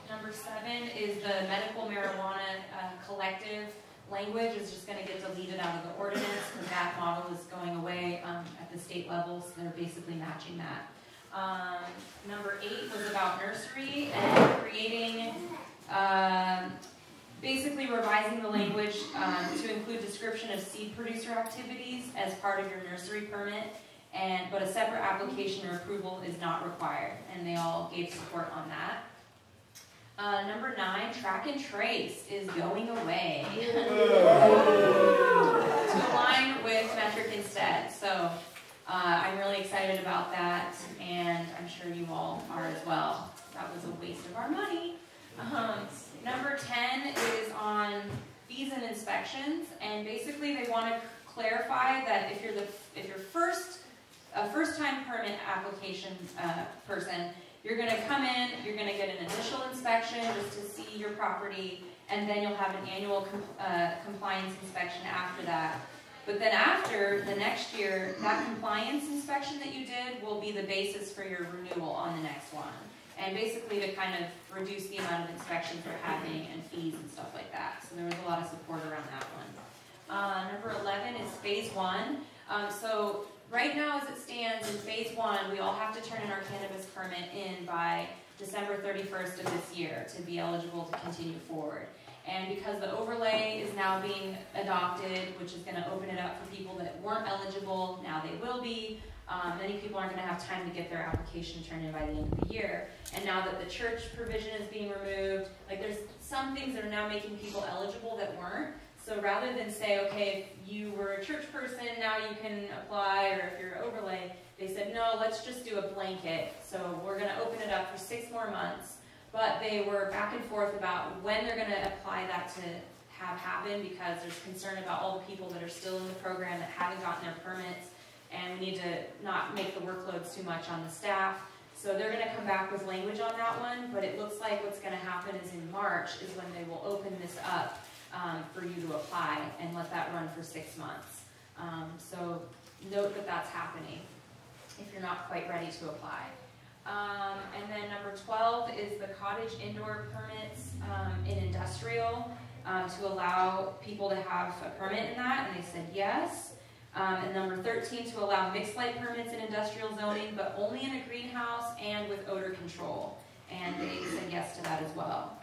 Number 7 is the medical marijuana collective language is just going to get deleted out of the ordinance because that model is going away at the state level, so they're basically matching that. Number 8 was about nursery and creating, basically revising the language to include description of seed producer activities as part of your nursery permit, but a separate application or approval is not required, and they all gave support on that. Number 9, track and trace is going away to align with metric instead. So I'm really excited about that, and I'm sure you all are as well. That was a waste of our money. Number 10 is on fees and inspections, and basically they want to clarify that if you're a first-time permit application person, you're going to come in, you're going to get an initial inspection just to see your property, and then you'll have an annual compliance inspection after that. But then after the next year, that compliance inspection that you did will be the basis for your renewal on the next one. And basically to kind of reduce the amount of inspections we're having and fees and stuff like that. So there was a lot of support around that one. Number 11 is phase 1. So right now as it stands in phase 1, we all have to turn in our cannabis permit in by December 31st of this year to be eligible to continue forward. And because the overlay is now being adopted, which is going to open it up for people that weren't eligible, now they will be. Many people aren't going to have time to get their application turned in by the end of the year. And now that the church provision is being removed, like there's some things that are now making people eligible that weren't. So rather than say, okay, if you were a church person, now you can apply, or if you're overlay, they said, no, let's just do a blanket. So we're going to open it up for 6 more months. But they were back and forth about when they're going to apply that to have happen, because there's concern about all the people that are still in the program that haven't gotten their permits, and we need to not make the workloads too much on the staff. So they're going to come back with language on that one, but it looks like what's going to happen is in March is when they will open this up for you to apply and let that run for 6 months. So note that that's happening if you're not quite ready to apply. And then number 12 is the cottage indoor permits in industrial to allow people to have a permit in that, and they said yes. And number 13 to allow mixed light permits in industrial zoning, but only in a greenhouse and with odor control, and they said yes to that as well.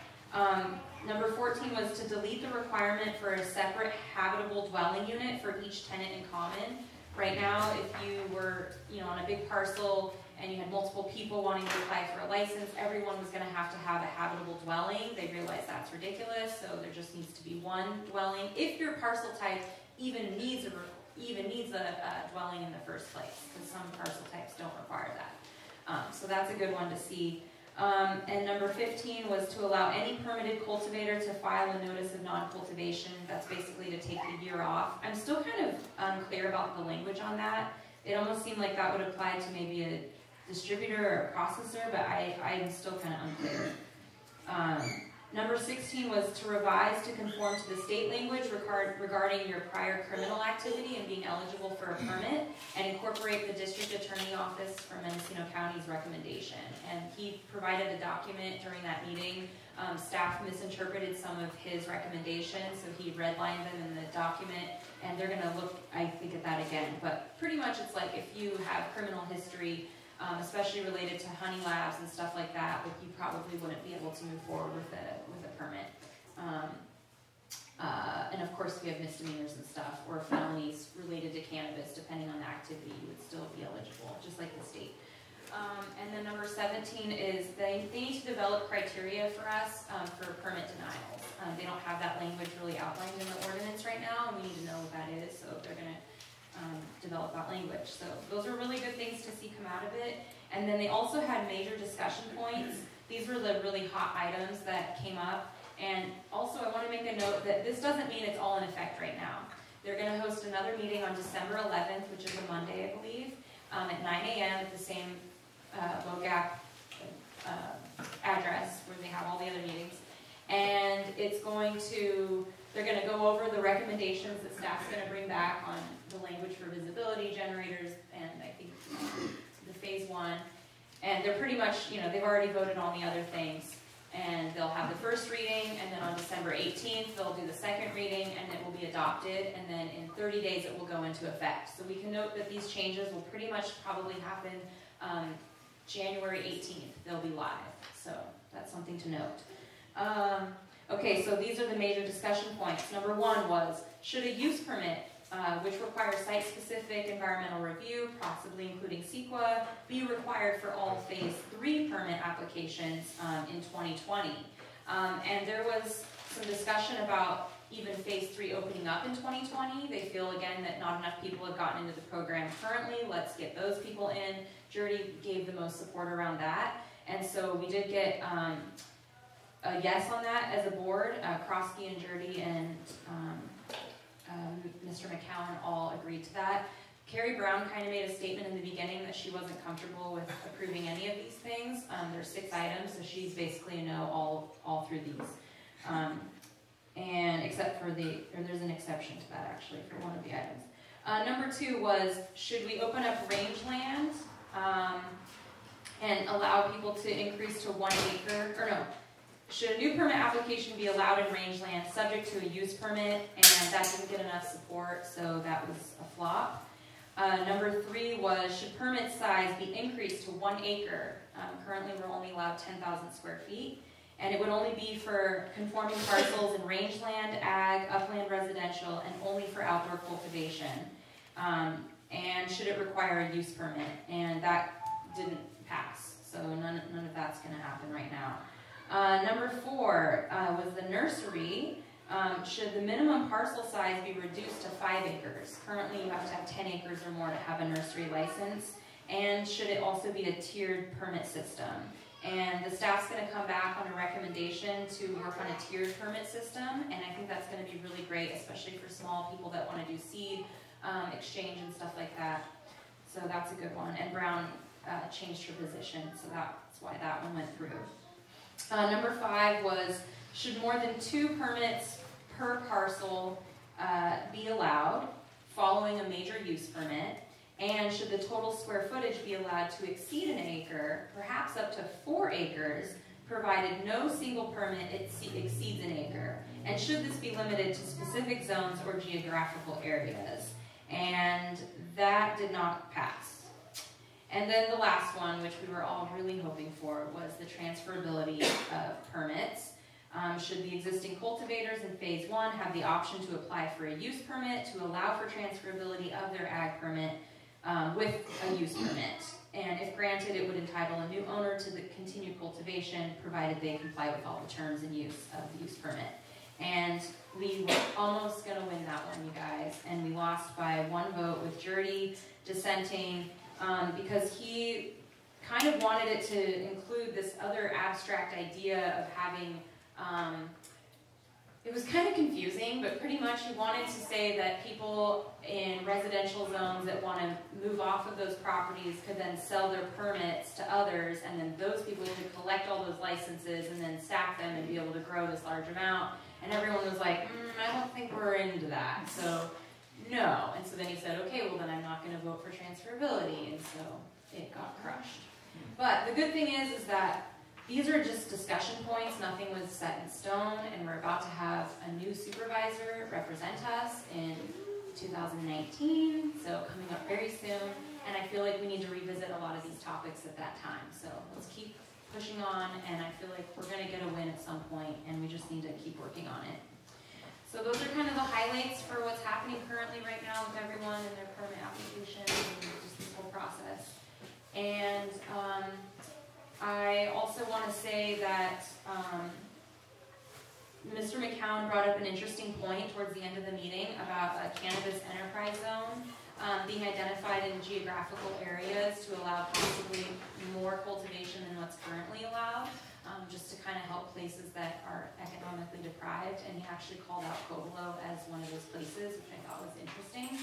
Number 14 was to delete the requirement for a separate habitable dwelling unit for each tenant in common. Right now, if you were on a big parcel and you had multiple people wanting to apply for a license, everyone was going to have a habitable dwelling. They realized that's ridiculous, so there just needs to be one dwelling. If your parcel type even needs a dwelling in the first place, because some parcel types don't require that. So that's a good one to see. And number 15 was to allow any permitted cultivator to file a notice of non-cultivation. That's basically to take the year off. I'm still kind of unclear about the language on that. It almost seemed like that would apply to maybe a distributor or a processor, but I'm still kind of unclear. Number 16 was to revise to conform to the state language regarding your prior criminal activity and being eligible for a permit, and incorporate the district attorney office for Mendocino County's recommendation. And he provided a document during that meeting. Staff misinterpreted some of his recommendations, so he redlined them in the document, and they're going to look, I think, at that again. But pretty much it's like if you have criminal history, especially related to honey labs and stuff like that, like you probably wouldn't be able to move forward with a permit. And of course, if you have misdemeanors and stuff, or felonies related to cannabis, depending on the activity, you would still be eligible, just like the state. And then number 17 is they need to develop criteria for us for permit denials. They don't have that language really outlined in the ordinance right now, and we need to know what that is, so they're going to develop that language. So those are really good things to see come out of it. And then they also had major discussion points. These were the really hot items that came up. And also I want to make a note that this doesn't mean it's all in effect right now. They're going to host another meeting on December 11th, which is a Monday, I believe, at 9 a.m. at the same LoGAP address where they have all the other meetings. And they're going to go over the recommendations that staff's going to bring back on the language for visibility generators and I think the phase 1. And they're pretty much, you know, they've already voted on the other things. And they'll have the first reading, and then on December 18th, they'll do the second reading, and it will be adopted, and then in 30 days, it will go into effect. So we can note that these changes will pretty much probably happen January 18th. They'll be live, so that's something to note. Okay, so these are the major discussion points. Number one was, should a use permit, which requires site-specific environmental review, possibly including CEQA, be required for all Phase 3 permit applications in 2020? And there was some discussion about even Phase 3 opening up in 2020. They feel, again, that not enough people have gotten into the program currently. Let's get those people in. Jurdy gave the most support around that. And so we did get a yes on that as a board. Krosky and Jurdy and Mr. McCowan all agreed to that. Carrie Brown kind of made a statement in the beginning that she wasn't comfortable with approving any of these things. There's 6 items, so she's basically a no all through these. And except for there's an exception to that actually for one of the items. Number 2 was, should we open up rangeland and allow people to increase to 1 acre, or no, should a new permit application be allowed in rangeland subject to a use permit? And that didn't get enough support, so that was a flop. Number 3 was, should permit size be increased to 1 acre? Currently, we're only allowed 10,000 square feet. And it would only be for conforming parcels in rangeland, ag, upland residential, and only for outdoor cultivation. And should it require a use permit? And that didn't pass, so none of that's going to happen right now. Number 4 was the nursery. Should the minimum parcel size be reduced to 5 acres? Currently, you have to have 10 acres or more to have a nursery license. And should it also be a tiered permit system? And the staff's going to come back on a recommendation to work on a tiered permit system. And I think that's going to be really great, especially for small people that want to do seed exchange and stuff like that. So that's a good one. And Brown changed her position, so that's why that one went through. Number 5 was, should more than 2 permits per parcel be allowed following a major use permit? And should the total square footage be allowed to exceed an acre, perhaps up to 4 acres, provided no single permit exceeds an acre? And should this be limited to specific zones or geographical areas? And that did not pass. And then the last one, which we were all really hoping for, was the transferability of permits. Should the existing cultivators in Phase 1 have the option to apply for a use permit to allow for transferability of their ag permit with a use permit? And if granted, it would entitle a new owner to the continued cultivation, provided they comply with all the terms and use of the use permit. And we were almost going to win that one, you guys. And we lost by 1 vote with Jurdy dissenting, because he kind of wanted it to include this other abstract idea of having, it was kind of confusing, but pretty much he wanted to say that people in residential zones that want to move off of those properties could then sell their permits to others, and then those people could collect all those licenses and then stack them and be able to grow this large amount. And everyone was like, I don't think we're into that, so no. And so then he said, okay, well then I'm not going to vote for transferability, and so it got crushed. But the good thing is that these are just discussion points. Nothing was set in stone, and we're about to have a new supervisor represent us in 2019, so coming up very soon. And I feel like we need to revisit a lot of these topics at that time. So let's keep pushing on, and I feel like we're going to get a win at some point, and we just need to keep working on it. So those are kind of the highlights for what's happening currently right now with everyone and their permit applications and just this whole process. And I also want to say that Mr. McCowan brought up an interesting point towards the end of the meeting about a cannabis enterprise zone being identified in geographical areas to allow possibly more cultivation than what's currently allowed, just to kind of help places that are economically deprived. And he actually called out Covelo as one of those places, which I thought was interesting,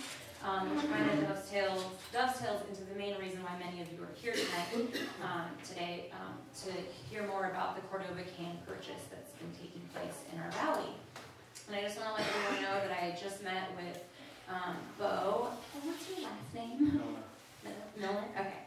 which kind of dovetails into the main reason why many of you are here tonight, to hear more about the Cordova Can purchase that's been taking place in our valley. And I just want to let everyone know that I had just met with Bo. What's your last name? Miller. Okay.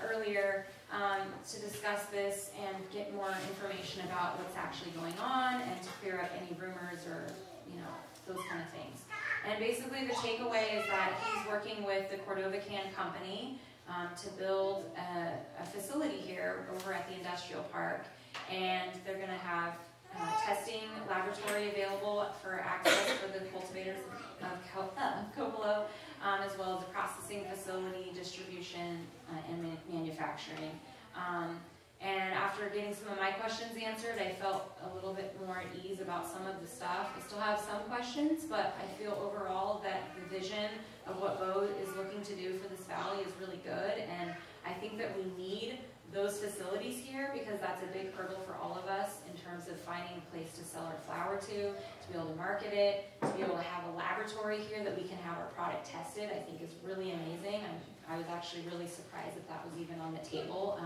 Earlier, to discuss this and get more information about what's actually going on and to clear up any rumors or, you know, those kind of things. And basically the takeaway is that he's working with the Cordova Can company to build a facility here over at the industrial park, and they're going to have testing laboratory available for access for the cultivators of Covelo, as well as a processing facility, distribution, and manufacturing. And after getting some of my questions answered, I felt a little bit more at ease about some of the stuff. I still have some questions, but I feel overall that the vision of what Bo is looking to do for this valley is really good, and I think that we need those facilities here because that's a big hurdle for all of us in terms of finding a place to sell our flower to be able to market it, to be able to have a laboratory here that we can have our product tested, I think is really amazing. I was actually really surprised that that was even on the table.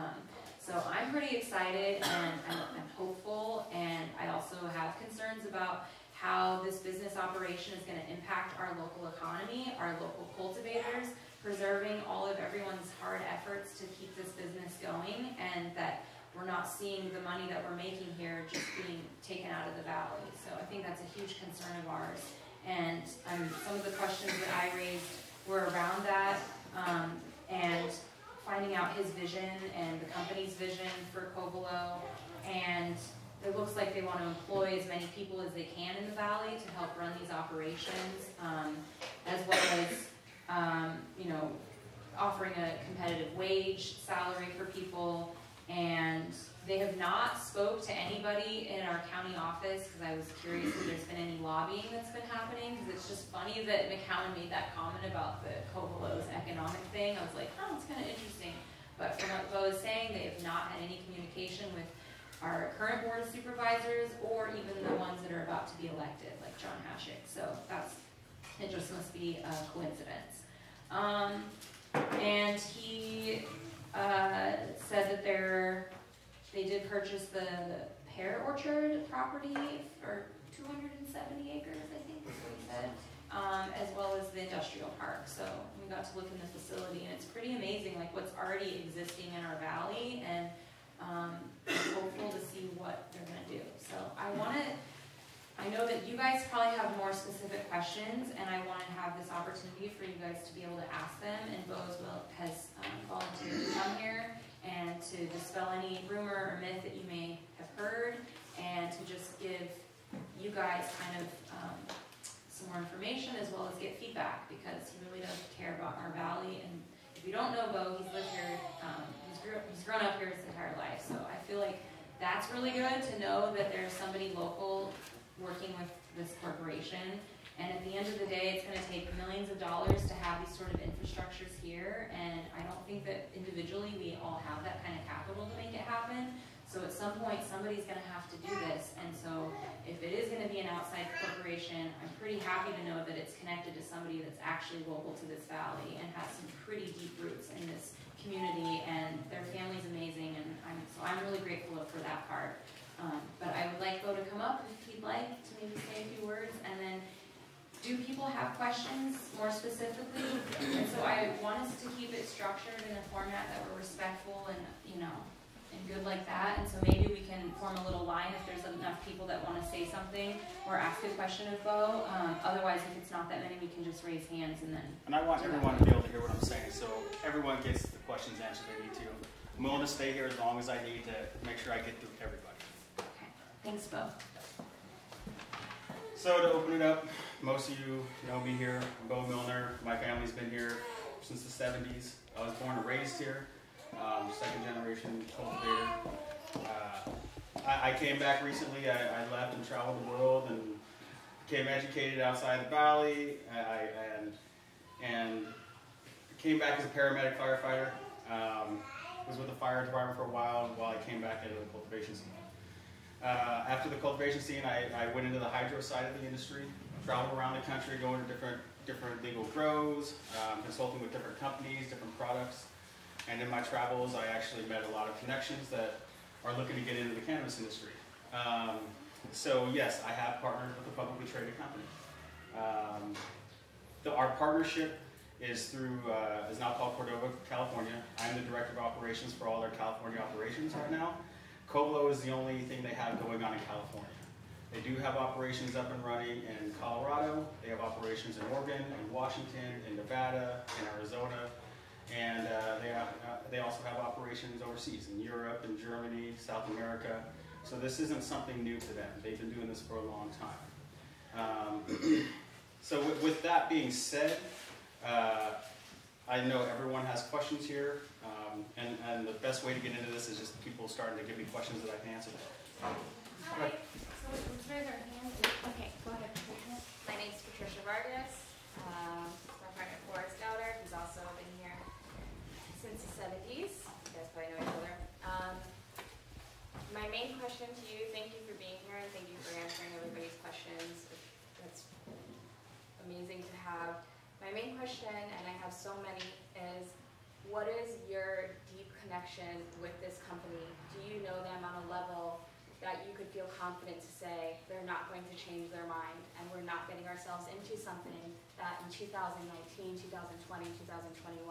So I'm pretty excited and I'm hopeful, and I also have concerns about how this business operation is going to impact our local economy, our local cultivators, preserving all of everyone's hard efforts to keep this business going, and that we're not seeing the money that we're making here just being taken out of the valley. So I think that's a huge concern of ours. And some of the questions that I raised were around that, and finding out his vision and the company's vision for Covelo, and it looks like they want to employ as many people as they can in the valley to help run these operations, as well as you know, offering a competitive wage salary for people. And they have not spoke to anybody in our county office because I was curious if there's been any lobbying that's been happening, because it's just funny that McCowan made that comment about the Covelo's economic thing. I was like, oh, it's kind of interesting. But from what Bo is saying, they have not had any communication with our current board of supervisors or even the ones that are about to be elected, like John Hashik. So it just must be a coincidence. And he said that they did purchase the pear orchard property for 270 acres, I think is what he said, as well as the industrial park. So we got to look in the facility, and it's pretty amazing, like what's already existing in our valley, and I'm hopeful to see what they're going to do. So I know that you guys probably have more specific questions, and I want to have this opportunity for you guys to be able to ask them, and Bo has volunteered to come here and to dispel any rumor or myth that you may have heard, and to just give you guys kind of some more information as well as get feedback, because he really does care about our valley. And if you don't know Bo, he's lived here, he's grown up here his entire life, so I feel like that's really good to know that there's somebody local working with this corporation. And at the end of the day, it's going to take millions of dollars to have these sort of infrastructures here, and I don't think that individually we all have that kind of capital to make it happen. So at some point, somebody's going to have to do this, and so if it is going to be an outside corporation, I'm pretty happy to know that it's connected to somebody that's actually local to this valley and has some pretty deep roots in this community, and their family's amazing, and so I'm really grateful for that part. But I would like Bo to come up if he'd like to maybe say a few words, and then do people have questions more specifically? And so I want us to keep it structured in a format that we're respectful and, you know, and good like that. And so maybe we can form a little line if there's enough people that want to say something or ask a question of Bo. Otherwise, if it's not that many, we can just raise hands and then. And I want everyone to be able to hear what I'm saying, so everyone gets the questions answered they need to. I'm willing to stay here as long as I need to make sure I get through everybody. Okay. Thanks, Bo. So to open it up, most of you know me here. I'm Bo Milner. My family's been here since the 70s. I was born and raised here, second generation cultivator. I came back recently. I left and traveled the world and became educated outside the valley. And came back as a paramedic firefighter. Was with the fire department for a while I came back into the cultivation scene. After the cultivation scene, I went into the hydro side of the industry, traveled around the country, going to different legal grows, consulting with different companies, different products. And in my travels, I actually met a lot of connections that are looking to get into the cannabis industry. So yes, I have partnered with a publicly traded company. Our partnership is now called Cordova, California. I'm the director of operations for all their California operations right now. Covelo is the only thing they have going on in California. They do have operations up and running in Colorado. They have operations in Oregon, in Washington, in Nevada, in Arizona, and they also have operations overseas in Europe, in Germany, South America. So this isn't something new to them. They've been doing this for a long time. So with that being said, I know everyone has questions here, and the best way to get into this is just people starting to give me questions that I can answer. Hi. So let's raise our hands. Okay, go ahead, Patricia. My name's Patricia Vargas. My partner Forrest Gowder, who's also been here since the 70s. You guys probably know each other. My main question to you, thank you for being here and thank you for answering everybody's questions. That's amazing to have. My main question, and I have so many, is what is your deep connection with this company? Do you know them on a level that you could feel confident to say they're not going to change their mind and we're not getting ourselves into something that in 2019, 2020, 2021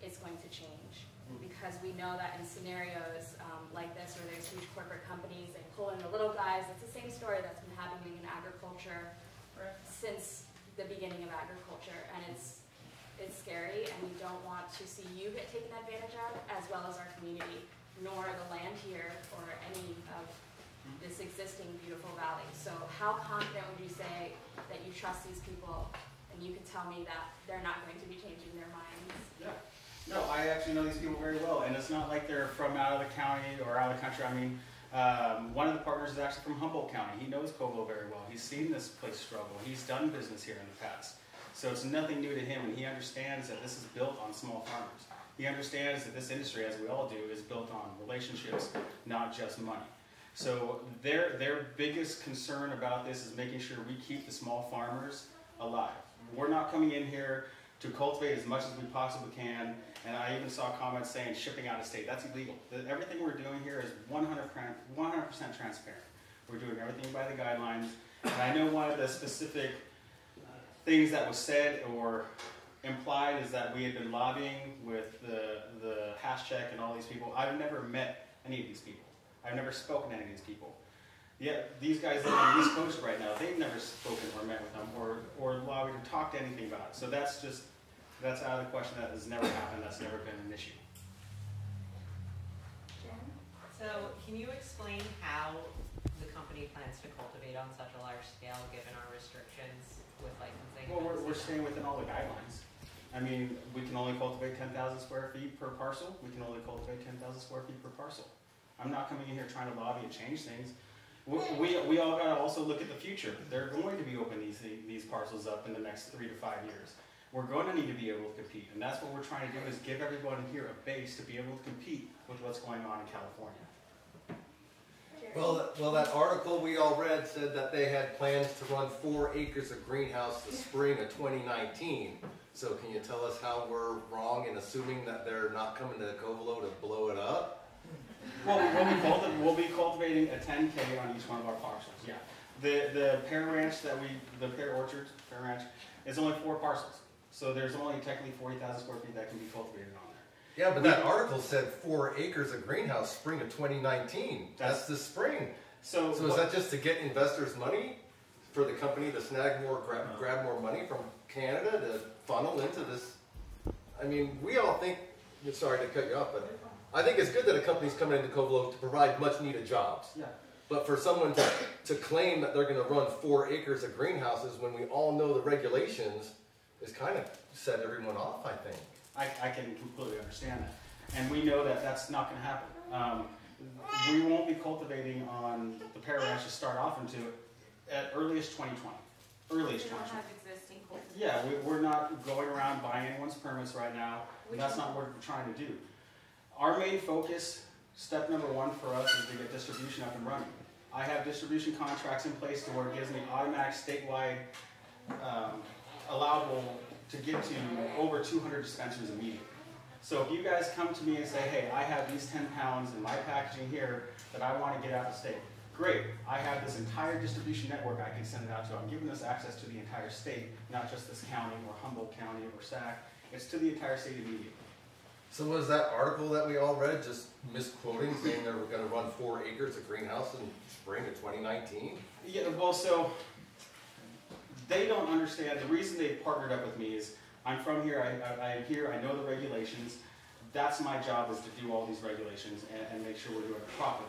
is going to change? Because we know that in scenarios like this where there's huge corporate companies, they pull in the little guys. It's the same story that's been happening in agriculture since the beginning of agriculture, and it's scary, and we don't want to see you get taken advantage of, as well as our community, nor the land here or any of this existing beautiful valley. So how confident would you say that you trust these people, and you can tell me that they're not going to be changing their minds? Yeah. No, I actually know these people very well, and it's not like they're from out of the county or out of the country. I mean, one of the partners is actually from Humboldt County. He knows Covelo very well. He's seen this place struggle. He's done business here in the past. So it's nothing new to him, and he understands that this is built on small farmers. He understands that this industry, as we all do, is built on relationships, not just money. So their biggest concern about this is making sure we keep the small farmers alive. We're not coming in here to cultivate as much as we possibly can, and I even saw comments saying shipping out of state. That's illegal. Everything we're doing here is 100% transparent. We're doing everything by the guidelines, and I know one of the specific things that was said or implied is that we had been lobbying with the hash check and all these people. I've never met any of these people. I've never spoken to any of these people. Yet these guys live on the East Coast right now. They've never spoken or met with them or lobbied or talked to anything about it. So that's out of the question. That has never happened. That's never been an issue. Jen? So can you explain how the company plans to cultivate on such a large scale given our restrictions with licensing? Well, we're staying within all the guidelines. I mean, we can only cultivate 10,000 square feet per parcel. We can only cultivate 10,000 square feet per parcel. I'm not coming in here trying to lobby and change things. We all got to also look at the future. They're going to be opening these parcels up in the next 3 to 5 years. We're going to need to be able to compete, and that's what we're trying to do, is give everyone here a base to be able to compete with what's going on in California. Well, that article we all read said that they had plans to run 4 acres of greenhouse the spring of 2019. So can you tell us how we're wrong in assuming that they're not coming to Covelo to blow it up? Well, we'll be cultivating a 10K on each one of our parcels. Yeah, the pear ranch the pear orchard, pear ranch, is only 4 parcels. So there's only technically 40,000 square feet that can be cultivated on there. Yeah, but that article said 4 acres of greenhouse spring of 2019. That's the spring. So is that just to get investors money for the company to snag more, grab more money from Canada to funnel into this? I mean, we all think, sorry to cut you off, but I think it's good that a company's coming into Covelo to provide much needed jobs. Yeah. But for someone to claim that they're going to run 4 acres of greenhouses when we all know the regulations is kind of set everyone off, I think. I can completely understand that. And we know that that's not going to happen. We won't be cultivating on the pear ranch to start off into at earliest 2020. Earliest 2020. We don't have existing cultivation. Yeah, we're not going around buying anyone's permits right now. That's not what we're trying to do. Our main focus, step number 1 for us, is to get distribution up and running. I have distribution contracts in place to where it gives me automatic statewide allowable to get to over 200 dispensaries immediately. So if you guys come to me and say, hey, I have these 10 pounds in my packaging here that I want to get out of the state, great, I have this entire distribution network I can send it out to. I'm giving this access to the entire state, not just this county or Humboldt County or SAC. It's to the entire state immediately. So was that article that we all read just misquoting, saying they were going to run 4 acres of greenhouse in spring of 2019? Yeah, well, so they don't understand. The reason they partnered up with me is I'm from here, I am here, I know the regulations. That's my job, is to do all these regulations and make sure we're doing it properly.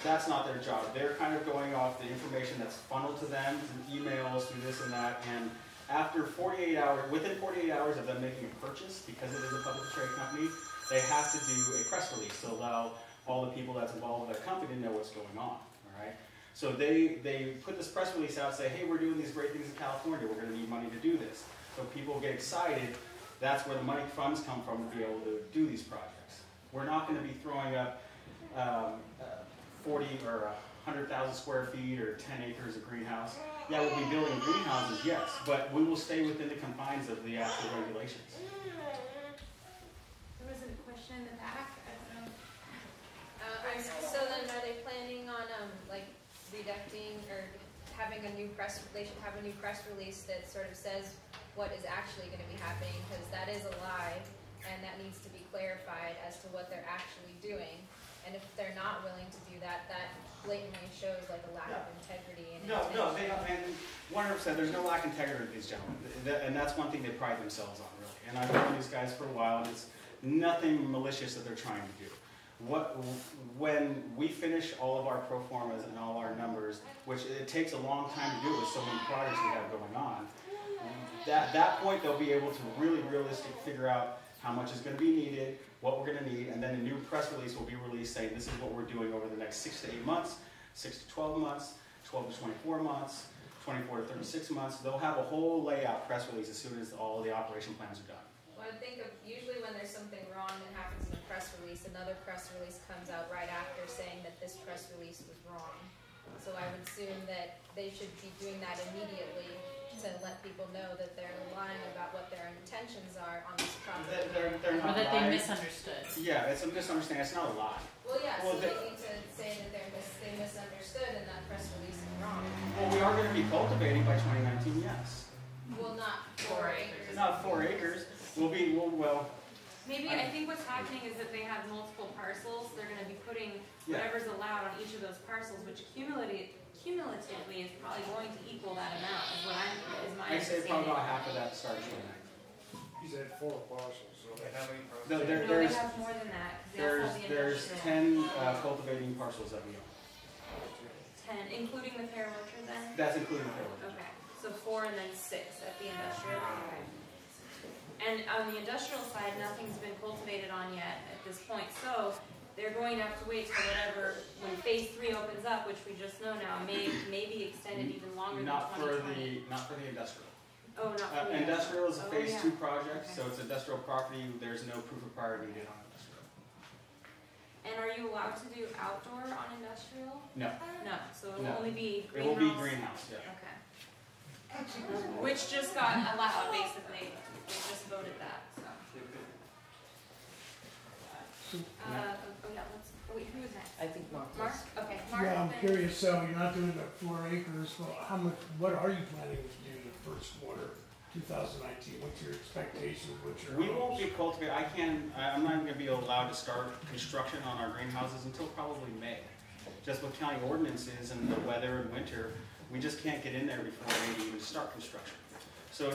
That's not their job. They're kind of going off the information that's funneled to them through emails, through this and that, and after 48 hours, within 48 hours of them making a purchase, because it is a publicly traded company, they have to do a press release to allow all the people that's involved with their company to know what's going on, all right? So they put this press release out, say, hey, we're doing these great things in California, we're going to need money to do this. So people get excited. That's where the money funds come from, to be able to do these projects. We're not going to be throwing up 40 or 100,000 square feet or 10 acres of greenhouse. Yeah, we'll be building greenhouses, yes, but we will stay within the confines of the actual regulations. There was a question in the back. I don't know. So then, are they planning on like deducting or having a new press? They should have a new press release that sort of says what is actually going to be happening, because that is a lie, and that needs to be clarified as to what they're actually doing. And if they're not willing to do that, that blatantly shows like a lack of integrity. And No, they don't. And 100%, there's no lack of integrity with these gentlemen, and that's one thing they pride themselves on, really. And I've known these guys for a while, and it's nothing malicious that they're trying to do. When we finish all of our pro formas and all our numbers, which it takes a long time to do with so many projects we have going on, at that point they'll be able to really realistically figure out how much is going to be needed, what we're going to need, and then a new press release will be released saying this is what we're doing over the next 6 to 8 months, 6 to 12 months, 12 to 24 months, 24 to 36 months. They'll have a whole layout press release as soon as all the operation plans are done. Well, I think of usually when there's something wrong that happens in a press release, another press release comes out right after saying that this press release was wrong. So I would assume that they should be doing that immediately to let people know that they're lying about what their intentions are on this property. They're not Or that lying. they misunderstood. Yeah, it's a misunderstanding. It's not a lie. Well, yeah, Well, so they need to say that they misunderstood and that press release is wrong. Well, we are going to be cultivating by 2019, yes. Well, not 4 acres. Not 4 acres. Well. Maybe, I think what's happening is that they have multiple parcels. They're going to be putting whatever's allowed on each of those parcels, which cumulatively is probably going to equal that amount, is my I say understanding. probably about half of that starts tonight. He's at 4 parcels, so they have any parcels? No, No, they have more than that. 'Cause they also have the there's industrial. 10 cultivating parcels that we own. 10, including the pear orchard then? That's including the pear. Okay, so 4 and then 6 at the industrial. Okay. And on the industrial side, nothing's been cultivated on yet at this point. So they're going to have to wait till whatever, when phase 3 opens up, which we just know now, may be extended even longer Not than 2020. not for the industrial. Oh, not for the Industrial is a Oh, phase yeah. 2 project, Okay. so it's industrial property. There's no proof of prior needed on industrial. And are you allowed to do outdoor on industrial? No, No, so it will No. only be it greenhouse. will be greenhouse. Yeah. Okay. Which just got allowed, basically. They just voted that, so. Oh yeah, wait, who is next? I think Mark. Mark? Okay, Mark. Yeah, I'm then- curious, so you're not doing the 4 acres, well, what are you planning to do the first quarter, 2019? What's your expectations, what's your We won't hopes? be cultivating. I'm not going to be allowed to start construction on our greenhouses until probably May. Just with county ordinances and the weather and winter, we just can't get in there before maybe even start construction. So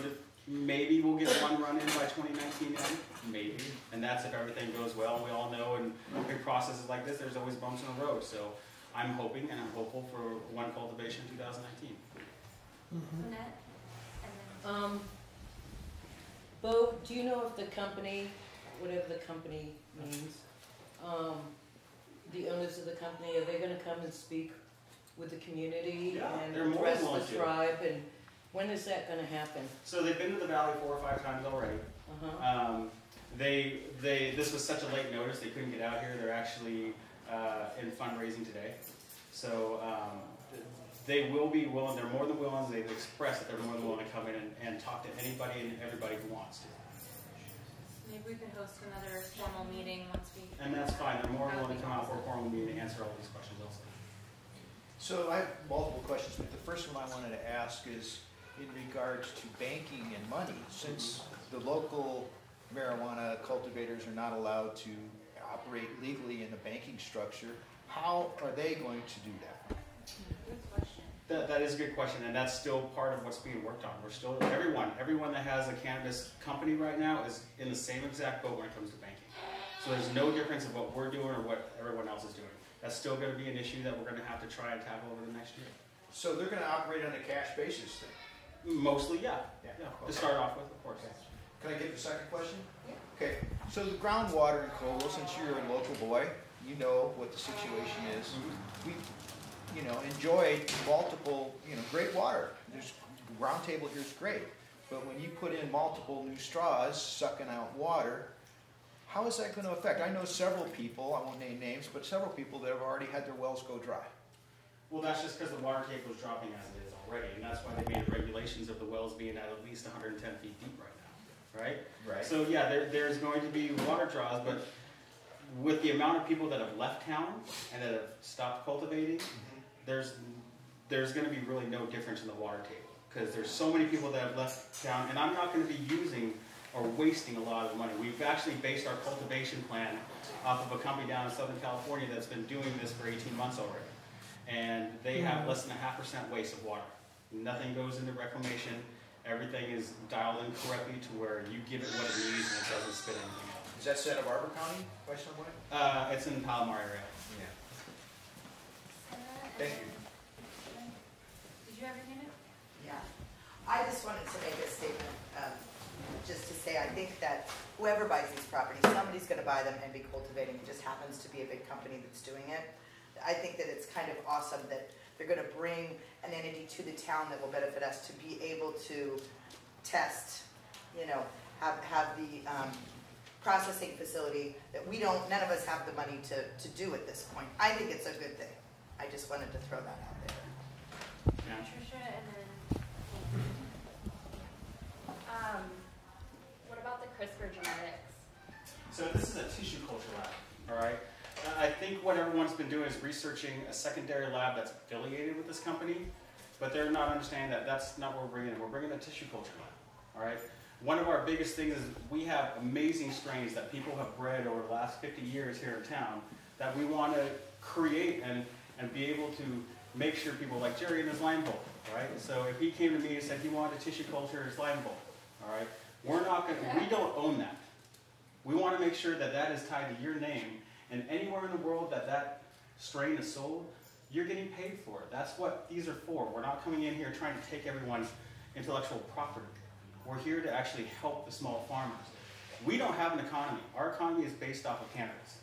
maybe we'll get one run in by 2019 end, maybe. And that's if everything goes well. We all know in processes like this, there's always bumps in the road. So I'm hoping and I'm hopeful for one cultivation in 2019. Annette? And then- Bo, do you know if the company, whatever the company means, the owners of the company, are they gonna come and speak with the community Yeah, and they're more address than willing the to. tribe, and when is that gonna happen? So they've been to the valley 4 or 5 times already. Uh-huh. This was such a late notice, they couldn't get out here. They're actually in fundraising today. So they will be willing, they're more than willing, they've expressed that they're more than willing to come in and talk to anybody and everybody who wants to. Maybe we could host another formal meeting once we. And that's fine, they're more than willing to come out for a formal meeting and answer all these questions also. So I have multiple questions, but the first one I wanted to ask is in regards to banking and money. Since the local marijuana cultivators are not allowed to operate legally in the banking structure, how are they going to do that? Good question. That is a good question, and that's still part of what's being worked on. We're still, everyone that has a cannabis company right now is in the same exact boat when it comes to banking. So there's no difference of what we're doing or what everyone else is doing. That's still going to be an issue that we're going to have to try and tackle over the next year. So they're going to operate on a cash basis then? Mostly, yeah. Yeah. To start off with, of course. Okay. Can I get the second question? Yeah. Okay, so the groundwater in Covelo, since you're a local boy, you know what the situation is. We, enjoy multiple, great water. There's round table here is great, but when you put in multiple new straws sucking out water, how is that going to affect? I know several people, I won't name names, but several people that have already had their wells go dry. Well, that's just because the water table is dropping as it is already, and that's why they made regulations of the wells being at least 110 feet deep right now, right? Right. So yeah, there's going to be water draws, but with the amount of people that have left town and that have stopped cultivating, there's going to be really no difference in the water table because there's so many people that have left town, and I'm not going to be using or wasting a lot of money. We've actually based our cultivation plan off of a company down in Southern California that's been doing this for 18 months already. And they have less than 0.5% waste of water. Nothing goes into reclamation. Everything is dialed in correctly to where you give it what it needs and it doesn't spit anything out. Is that Santa Barbara County by some way? It's in the Palomar area. Yeah. Thank you. Did you have your hand up? Yeah, I just wanted to make a statement, just to say I think that whoever buys these properties, somebody's going to buy them and be cultivating. It just happens to be a big company that's doing it. I think that it's kind of awesome that they're going to bring an entity to the town that will benefit us to be able to test, have the processing facility that none of us have the money to do at this point. I think it's a good thing. I just wanted to throw that out there. Yeah. Trisha, and then what about the CRISPR genetics? So this is a tissue culture lab, all right? I think what everyone's been doing is researching a secondary lab that's affiliated with this company, but they're not understanding that that's not what we're bringing in. We're bringing a tissue culture lab, all right? One of our biggest things is we have amazing strains that people have bred over the last 50 years here in town that we want to create and be able to make sure people like Jerry in his lime bowl, right? So if he came to me and said he wanted a tissue culture his lime bowl, all right? We don't own that. We want to make sure that that is tied to your name, and anywhere in the world that strain is sold, you're getting paid for it. That's what these are for. We're not coming in here trying to take everyone's intellectual property. We're here to actually help the small farmers. We don't have an economy. Our economy is based off of cannabis.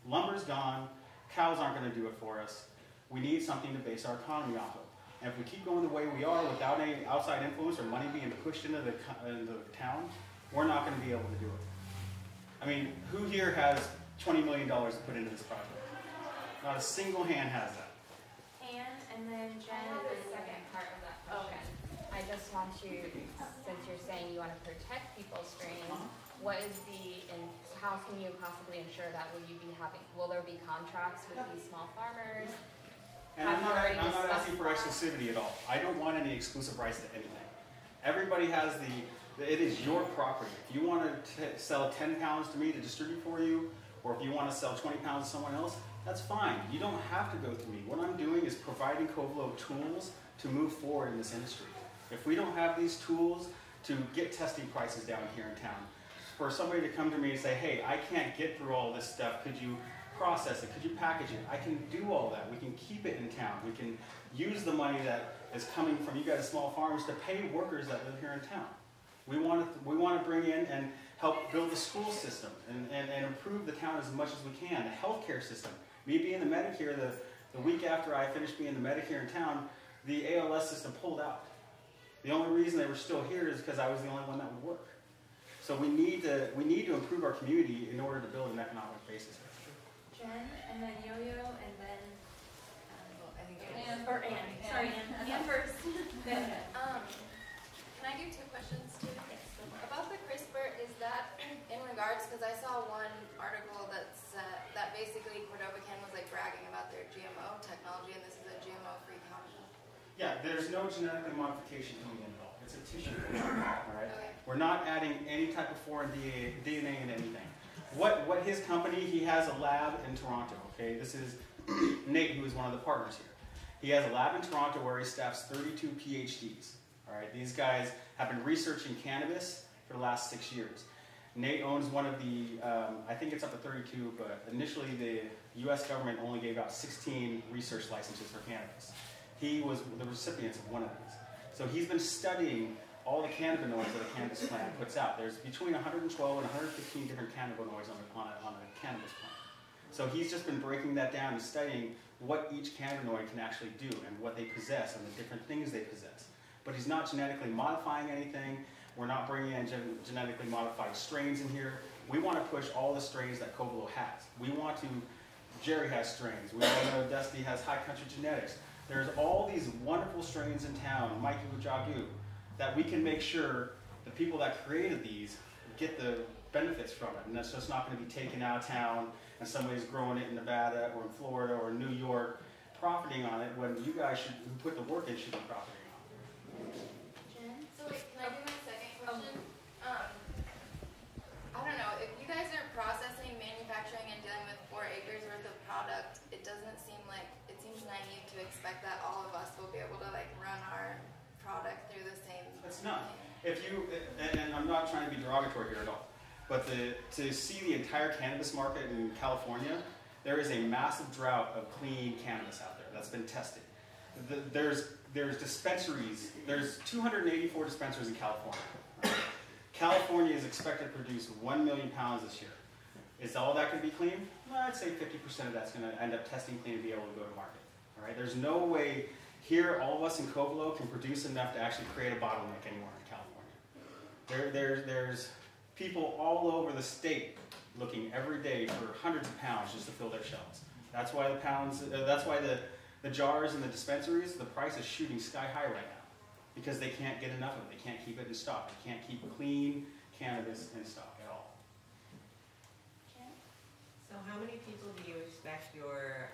Lumber's gone. Cows aren't going to do it for us. We need something to base our economy off of. And if we keep going the way we are without any outside influence or money being pushed into the town, we're not going to be able to do it. I mean, who here has $20 million to put into this project? Not a single hand has that. And then Jen, the second part of that question. Okay. I just want to, since you're saying you want to protect people's strains, what is and how can you possibly ensure that? Will there be contracts with these small farmers? And I'm not asking for exclusivity at all. I don't want any exclusive rights to anything. Everybody has it is your property. If you want to sell 10 pounds to me to distribute for you, or if you want to sell 20 pounds to someone else, that's fine. You don't have to go through me. What I'm doing is providing Covelo tools to move forward in this industry. If we don't have these tools to get testing prices down here in town, for somebody to come to me and say, hey, I can't get through all this stuff, could you process it, could you package it? I can do all that. We can keep it in town. We can use the money that is coming from you guys small farmers to pay workers that live here in town. We want to bring in and help build the school system and improve the town as much as we can. The healthcare system. Me being the Medicare, the week after I finished being the Medicare in town, the ALS system pulled out. The only reason they were still here is because I was the only one that would work. So we need to improve our community in order to build an economic basis. Jen, and then Yo-Yo, and then Ann. Sorry, Ann first. Can I do two questions too? About the CRISPR, is that in regards, because I saw one article that basically Cordova Can was like bragging about their GMO technology, and this is a GMO Yeah, there's no genetic modification coming in at all. It's a tissue culture, all right? Okay. We're not adding any type of foreign DNA in anything. What his company, he has a lab in Toronto, okay? This is Nate, who is one of the partners here. He has a lab in Toronto where he staffs 32 PhDs, all right? These guys have been researching cannabis for the last 6 years. Nate owns one of the, I think it's up to 32, but initially the US government only gave out 16 research licenses for cannabis. He was the recipient of one of these. So he's been studying all the cannabinoids that a cannabis plant puts out. There's between 112 and 115 different cannabinoids on a cannabis plant. So he's just been breaking that down and studying what each cannabinoid can actually do and what they possess and the different things they possess. But he's not genetically modifying anything. We're not bringing in genetically modified strains in here. We want to push all the strains that Covelo has. We want to, Jerry has strains. We all know Dusty has high country genetics. There's all these wonderful strains in town, Mikey Wujagu, that we can make sure the people that created these get the benefits from it. And that's just not going to be taken out of town and somebody's growing it in Nevada or in Florida or New York, profiting on it when you guys who put the work in should be profiting on it. Jen? So wait, can I do my second question? I don't know, if you guys are processing, manufacturing, and dealing with 4 acres worth of product, it doesn't seem like, it seems naive to expect that all of us will be able to like run our product through the same It's not. thing. If you, and I'm not trying to be derogatory here at all, but to see the entire cannabis market in California, there is a massive drought of clean cannabis out there that's been tested. There's dispensaries, there's 284 dispensaries in California. Right? California is expected to produce 1 million pounds this year. Is all that going to be clean? Well, I'd say 50% of that's going to end up testing clean and be able to go to market. All right? There's no way here all of us in Covelo can produce enough to actually create a bottleneck anywhere in California. There's people all over the state looking every day for hundreds of pounds just to fill their shelves. That's why the pounds. That's why the jars and the dispensaries, the price is shooting sky high right now, because they can't get enough of it. They can't keep it in stock. They can't keep clean cannabis in stock at all. So how many people do you expect your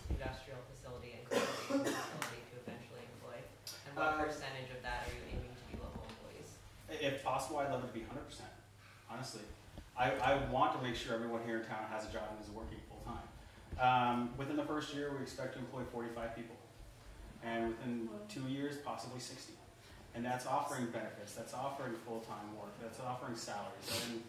industrial facility and cultivation facility to eventually employ? And what percentage of that are you aiming to be local employees? If possible, I'd love it to be 100%. Honestly, I want to make sure everyone here in town has a job and is working full time. Within the first year, we expect to employ 45 people, and within 2 years, possibly 60. And that's offering benefits. That's offering full-time work. That's offering salaries.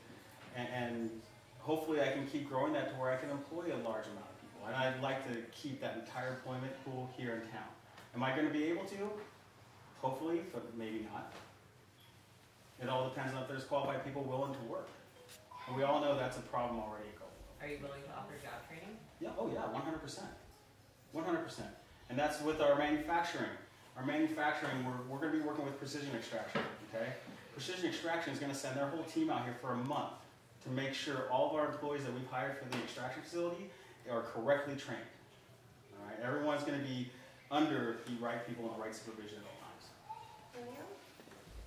And hopefully, I can keep growing that to where I can employ a large amount of people. And I'd like to keep that entire employment pool here in town. Am I going to be able to? Hopefully, but maybe not. It all depends on if there's qualified people willing to work. And we all know that's a problem already at Covelo. Are you willing to offer job training? Yeah, oh yeah, 100%. 100%. And that's with our manufacturing. Our manufacturing, we're going to be working with precision extraction, okay? Precision extraction is going to send their whole team out here for a month to make sure all of our employees that we've hired for the extraction facility are correctly trained. All right, everyone's going to be under the right people and the right supervision at all times.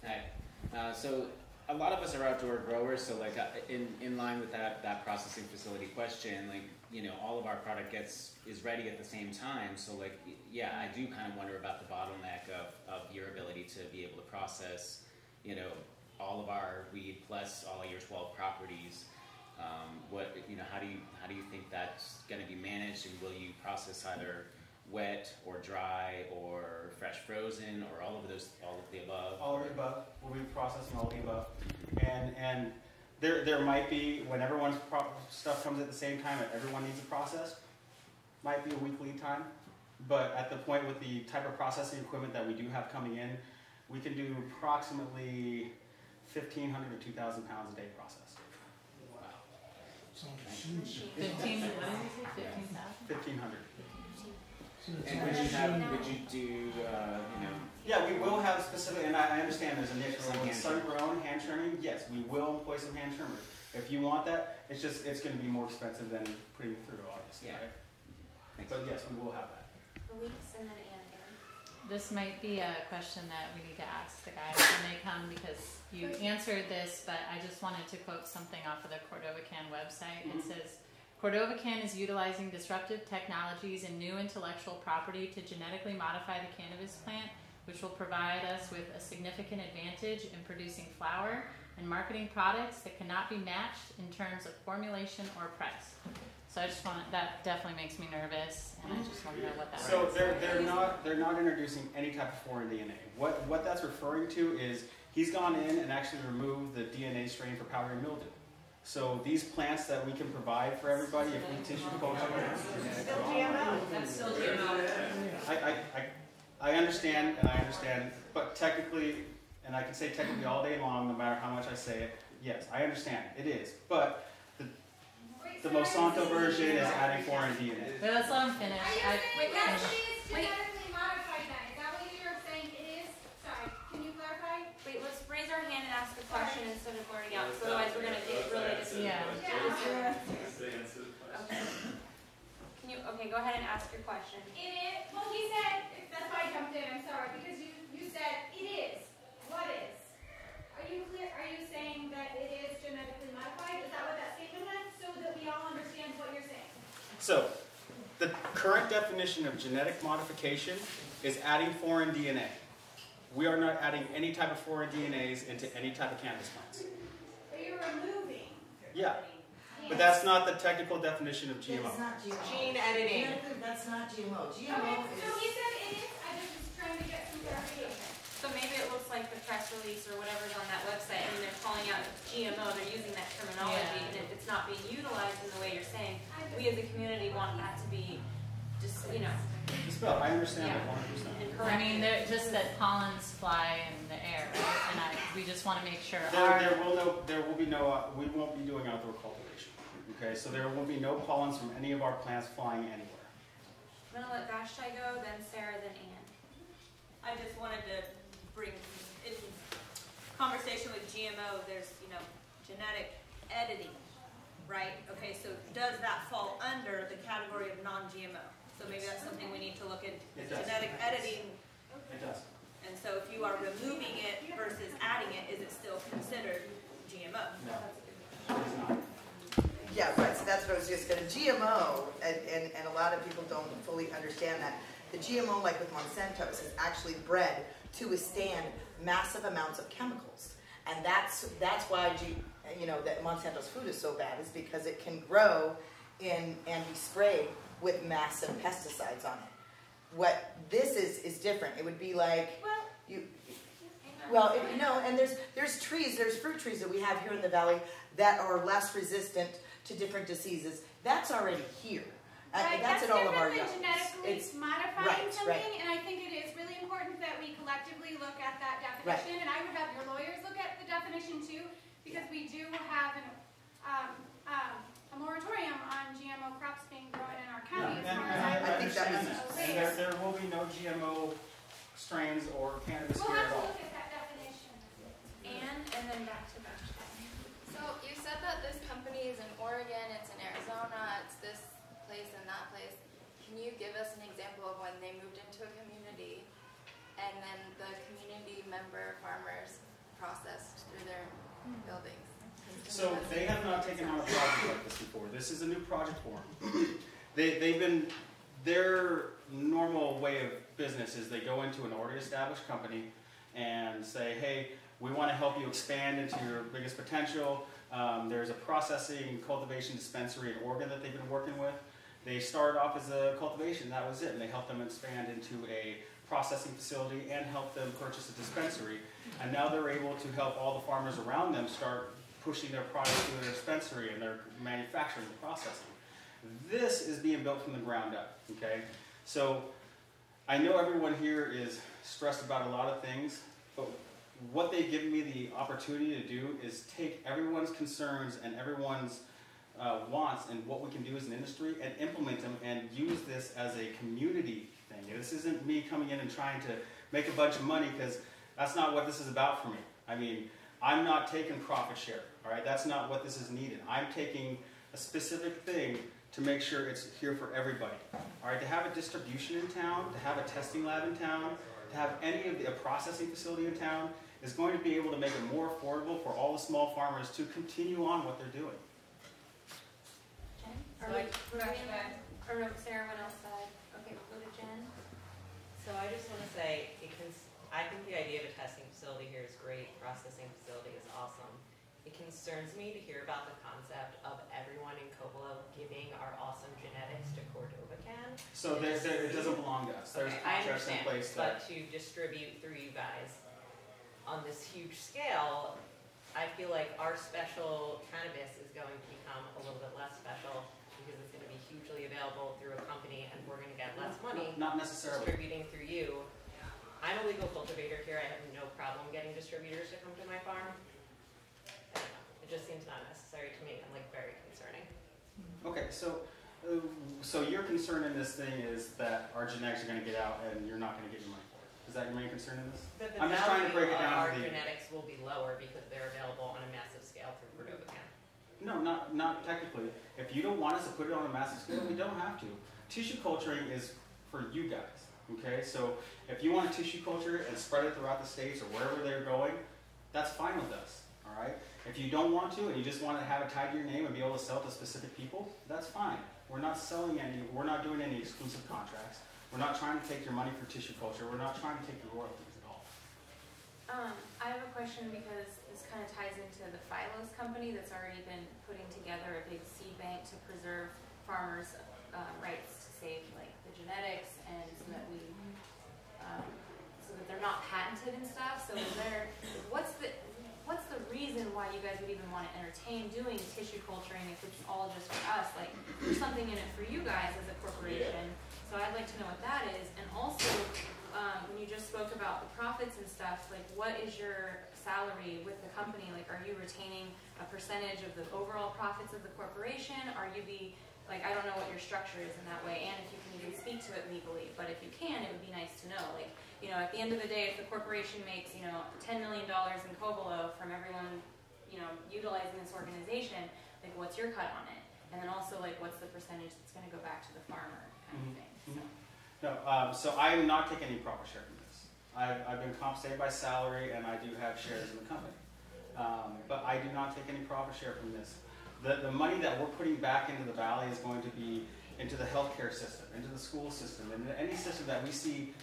Hi. So a lot of us are outdoor growers, so like in line with that processing facility question, like, you know, all of our product is ready at the same time. So like, yeah, I do kind of wonder about the bottleneck of your ability to be able to process, you know, all of our weed plus all of your 12 properties. What, you know, how do you think that's going to be managed, and will you process either wet or dry or fresh frozen or all of the above? All of the above. We'll be processing all of the above. And there might be, when everyone's stuff comes at the same time and everyone needs a process, might be a week lead time. But at the point with the type of processing equipment that we do have coming in, we can do approximately 1,500 to 2,000 pounds a day processed. Wow. 15,000? 1,500. And would you do, you know? Yeah, we will have specific, and I understand there's a niche for sun-grown hand trimming. Yes, we will employ some hand trimmers. If you want that, it's going to be more expensive than putting it through, obviously, right? But yes, we will have that. Weeks and then Anna. This might be a question that we need to ask the guys when they come, because you answered this, but I just wanted to quote something off of the Cordova Can website. It says, Cordova Can is utilizing disruptive technologies and new intellectual property to genetically modify the cannabis plant, which will provide us with a significant advantage in producing flower and marketing products that cannot be matched in terms of formulation or price. So I just that definitely makes me nervous, and I just want to know what that So means. they're not introducing any type of foreign DNA. What that's referring to is he's gone in and actually removed the DNA strain for powdery mildew. So these plants that we can provide for everybody, if we tissue culture, Still GMO. That's still GMO. I understand, and I understand, but technically, and I can say technically all day long, no matter how much I say it, yes, I understand, it is. But the Monsanto version is adding foreign DNA. Wait, let's let him finish. Wait, genetically modified then? Is that what you're saying it is? Sorry, can you clarify? Wait, let's raise our hand and ask a question instead of blurting out, so otherwise we're gonna get really Yeah. Okay, go ahead and ask your question. It is, well, he said, that's why I jumped in, I'm sorry, because you said it is. What is? Are you clear, are you saying that it is genetically modified? Is that what that statement meant? So that we all understand what you're saying. So, the current definition of genetic modification is adding foreign DNA. We are not adding any type of foreign DNAs into any type of cannabis plants. But you're removing. Yeah, but that's not the technical definition of GMO. It's not GMO. Gene editing. That's not GMO. GMO Okay, is... so he said it is, I just was trying to get some clarification. So maybe it looks like the press release or whatever's on that website, I mean, they're calling out GMO, they're using that terminology, and if it's not being utilized in the way you're saying, we as a community want that to be just, you know. Dispelled. I understand that 100%. And I mean, just that pollens fly in the air, right? And we just want to make sure we won't be doing outdoor cultivation. Okay, so there will be no pollens from any of our plants flying anywhere. I'm gonna let Vashti go, then Sarah, then Ann. I just wanted to bring in conversation with GMO, there's, genetic editing, right? Okay, so does that fall under the category of non-GMO? So maybe that's something we need to look at. Genetic editing. It does. And so if you are removing it versus adding it, is it still considered GMO? No, it is not. Yeah, right, so that's what I was just going to, GMO, and a lot of people don't fully understand that. The GMO, like with Monsanto's, is actually bred to withstand massive amounts of chemicals. And that's why, that Monsanto's food is so bad, is because it can grow and be sprayed with massive pesticides on it. What this is different. It would be like, and there's trees, there's fruit trees that we have here in the valley that are less resistant to different diseases. That's already here. Right, that's in all of our different than genetically modifying something, right. and I think it is really important that we collectively look at that definition, and I would have your lawyers look at the definition too, because we do have a moratorium on GMO crops being grown in our county. I think there will be no GMO strains or cannabis we'll here have at to all. look at that definition. Ann, and then back to Vashti. So you said that this company is in Oregon, it's in Arizona, it's this place and that place. Can you give us an example of when they moved into a community and then the community member farmers processed through their buildings? So they have not taken on a project like this before. This is a new project for them. Their normal way of business is they go into an already established company and say, hey, we want to help you expand into your biggest potential. There's a processing cultivation dispensary in Oregon that they've been working with. They started off as a cultivation, that was it, and they helped them expand into a processing facility and help them purchase a dispensary. And now they're able to help all the farmers around them start pushing their products through their dispensary and their manufacturing and processing. This is being built from the ground up, okay? So I know everyone here is stressed about a lot of things, but what they've given me the opportunity to do is take everyone's concerns and everyone's wants and what we can do as an industry and implement them and use this as a community thing. This isn't me coming in and trying to make a bunch of money, because that's not what this is about for me. I mean, I'm not taking profit share, all right? That's not what this is needed. I'm taking a specific thing to make sure it's here for everybody, all right? To have a distribution in town, to have a testing lab in town, to have a processing facility in town is going to be able to make it more affordable for all the small farmers to continue on what they're doing. Or Or no, Sarah, what else said? Okay, we'll go to Jen. So I just want to say, I think the idea of a testing facility here is great. Processing facility is awesome. It concerns me to hear about the concept of everyone in Covelo giving our awesome genetics to Cordova Can. So it doesn't belong to us. There's contracts in place but to distribute through you guys on this huge scale, I feel like our special cannabis is going to become a little bit less special because it's going to be hugely available through a company and we're going to get less money. Not necessarily. Distributing through you. I'm a legal cultivator here. I have no problem getting distributors to come to my farm. It just seems not necessary to me and like very concerning. Okay, so your concern in this thing is that our genetics are going to get out and you're not going to get your money for it. Is that your main concern in this? I'm just trying to break it down. Our genetics will be lower because they're available on a massive scale through Cordova Can. No, not technically. If you don't want us to put it on a massive scale, we don't have to. Tissue culturing is for you guys. Okay, so if you want to tissue culture and spread it throughout the states or wherever they're going, that's fine with us. All right. If you don't want to and you just want to have it tied to your name and be able to sell to specific people, that's fine. We're not selling any. We're not doing any exclusive contracts. We're not trying to take your money for tissue culture. We're not trying to take your royalties at all. I have a question because this kind of ties into the Phylos company that's already been putting together a big seed bank to preserve farmers' rights to save like the genetics and so that we so that they're not patented and stuff. So is there what's the reason why you guys would even want to entertain doing tissue culturing if it's all just for us? Like there's something in it for you guys as a corporation. So I'd like to know what that is. And also, when you just spoke about the profits and stuff, like what is your salary with the company? Like are you retaining a percentage of the overall profits of the corporation? Are you like, I don't know what your structure is in that way, and if you can even speak to it legally. But if you can, it would be nice to know. Like, you know, at the end of the day, if the corporation makes, you know, $10 million in Covelo from everyone, you know, utilizing this organization, like, what's your cut on it? And then also, like, what's the percentage that's going to go back to the farmer kind of thing? So. No, so I am not taking any profit share from this. I've been compensated by salary, and I do have shares in the company. But I do not take any profit share from this. The money that we're putting back into the valley is going to be into the healthcare system, into the school system, and any system that we see,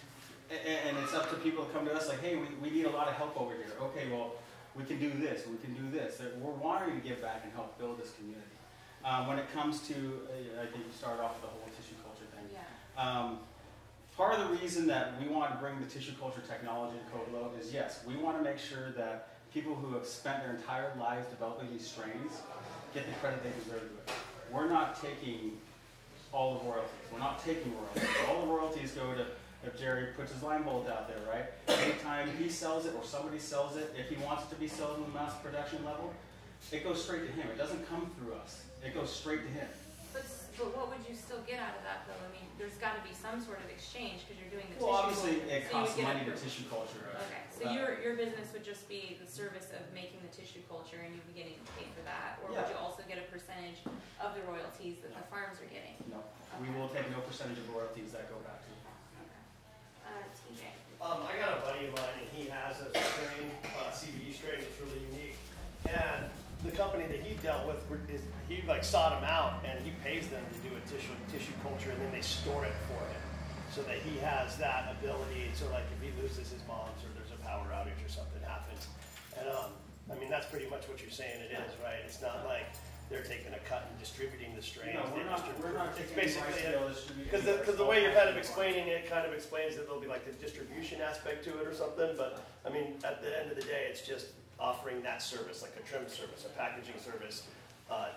and it's up to people to come to us like, hey, we need a lot of help over here. Okay, well, we can do this, we can do this. We're wanting to give back and help build this community. When it comes to, I think you started off with the whole tissue culture thing. Yeah. Part of the reason that we want to bring the tissue culture technology to Covelo is, yes, we want to make sure that people who have spent their entire lives developing these strains get the credit they deserve to it. We're not taking all the royalties. We're not taking royalties. All the royalties go to, if Jerry puts his line bolt out there, right? Anytime he sells it or somebody sells it, if he wants it to be sold on the mass production level, it goes straight to him. It doesn't come through us. It goes straight to him. But what would you still get out of that, though? I mean, there's got to be some sort of exchange because you're doing the well, obviously, it so costs money to tissue culture. Okay, so your business would just be the service of making the tissue culture, and you'd be getting paid for that, or would you also get a percentage of the royalties that the farms are getting? No, we will take no percentage of royalties that go back to the farm. Okay. TJ. I got a buddy of mine, and he has a strain, CBD strain that's really unique, and the company that he dealt with, he like sought him out, and he pays them to do a tissue culture, and then they store it for him, so that he has that ability. So like if he loses his mom's or there's a power outage or something happens, and I mean that's pretty much what you're saying it is, right? It's not like they're taking a cut and distributing the strains. No, we're not taking basically because the way you're kind of explaining it kind of explains that there'll be like the distribution aspect to it or something. But I mean, at the end of the day, it's just offering that service, like a trim service, a packaging service,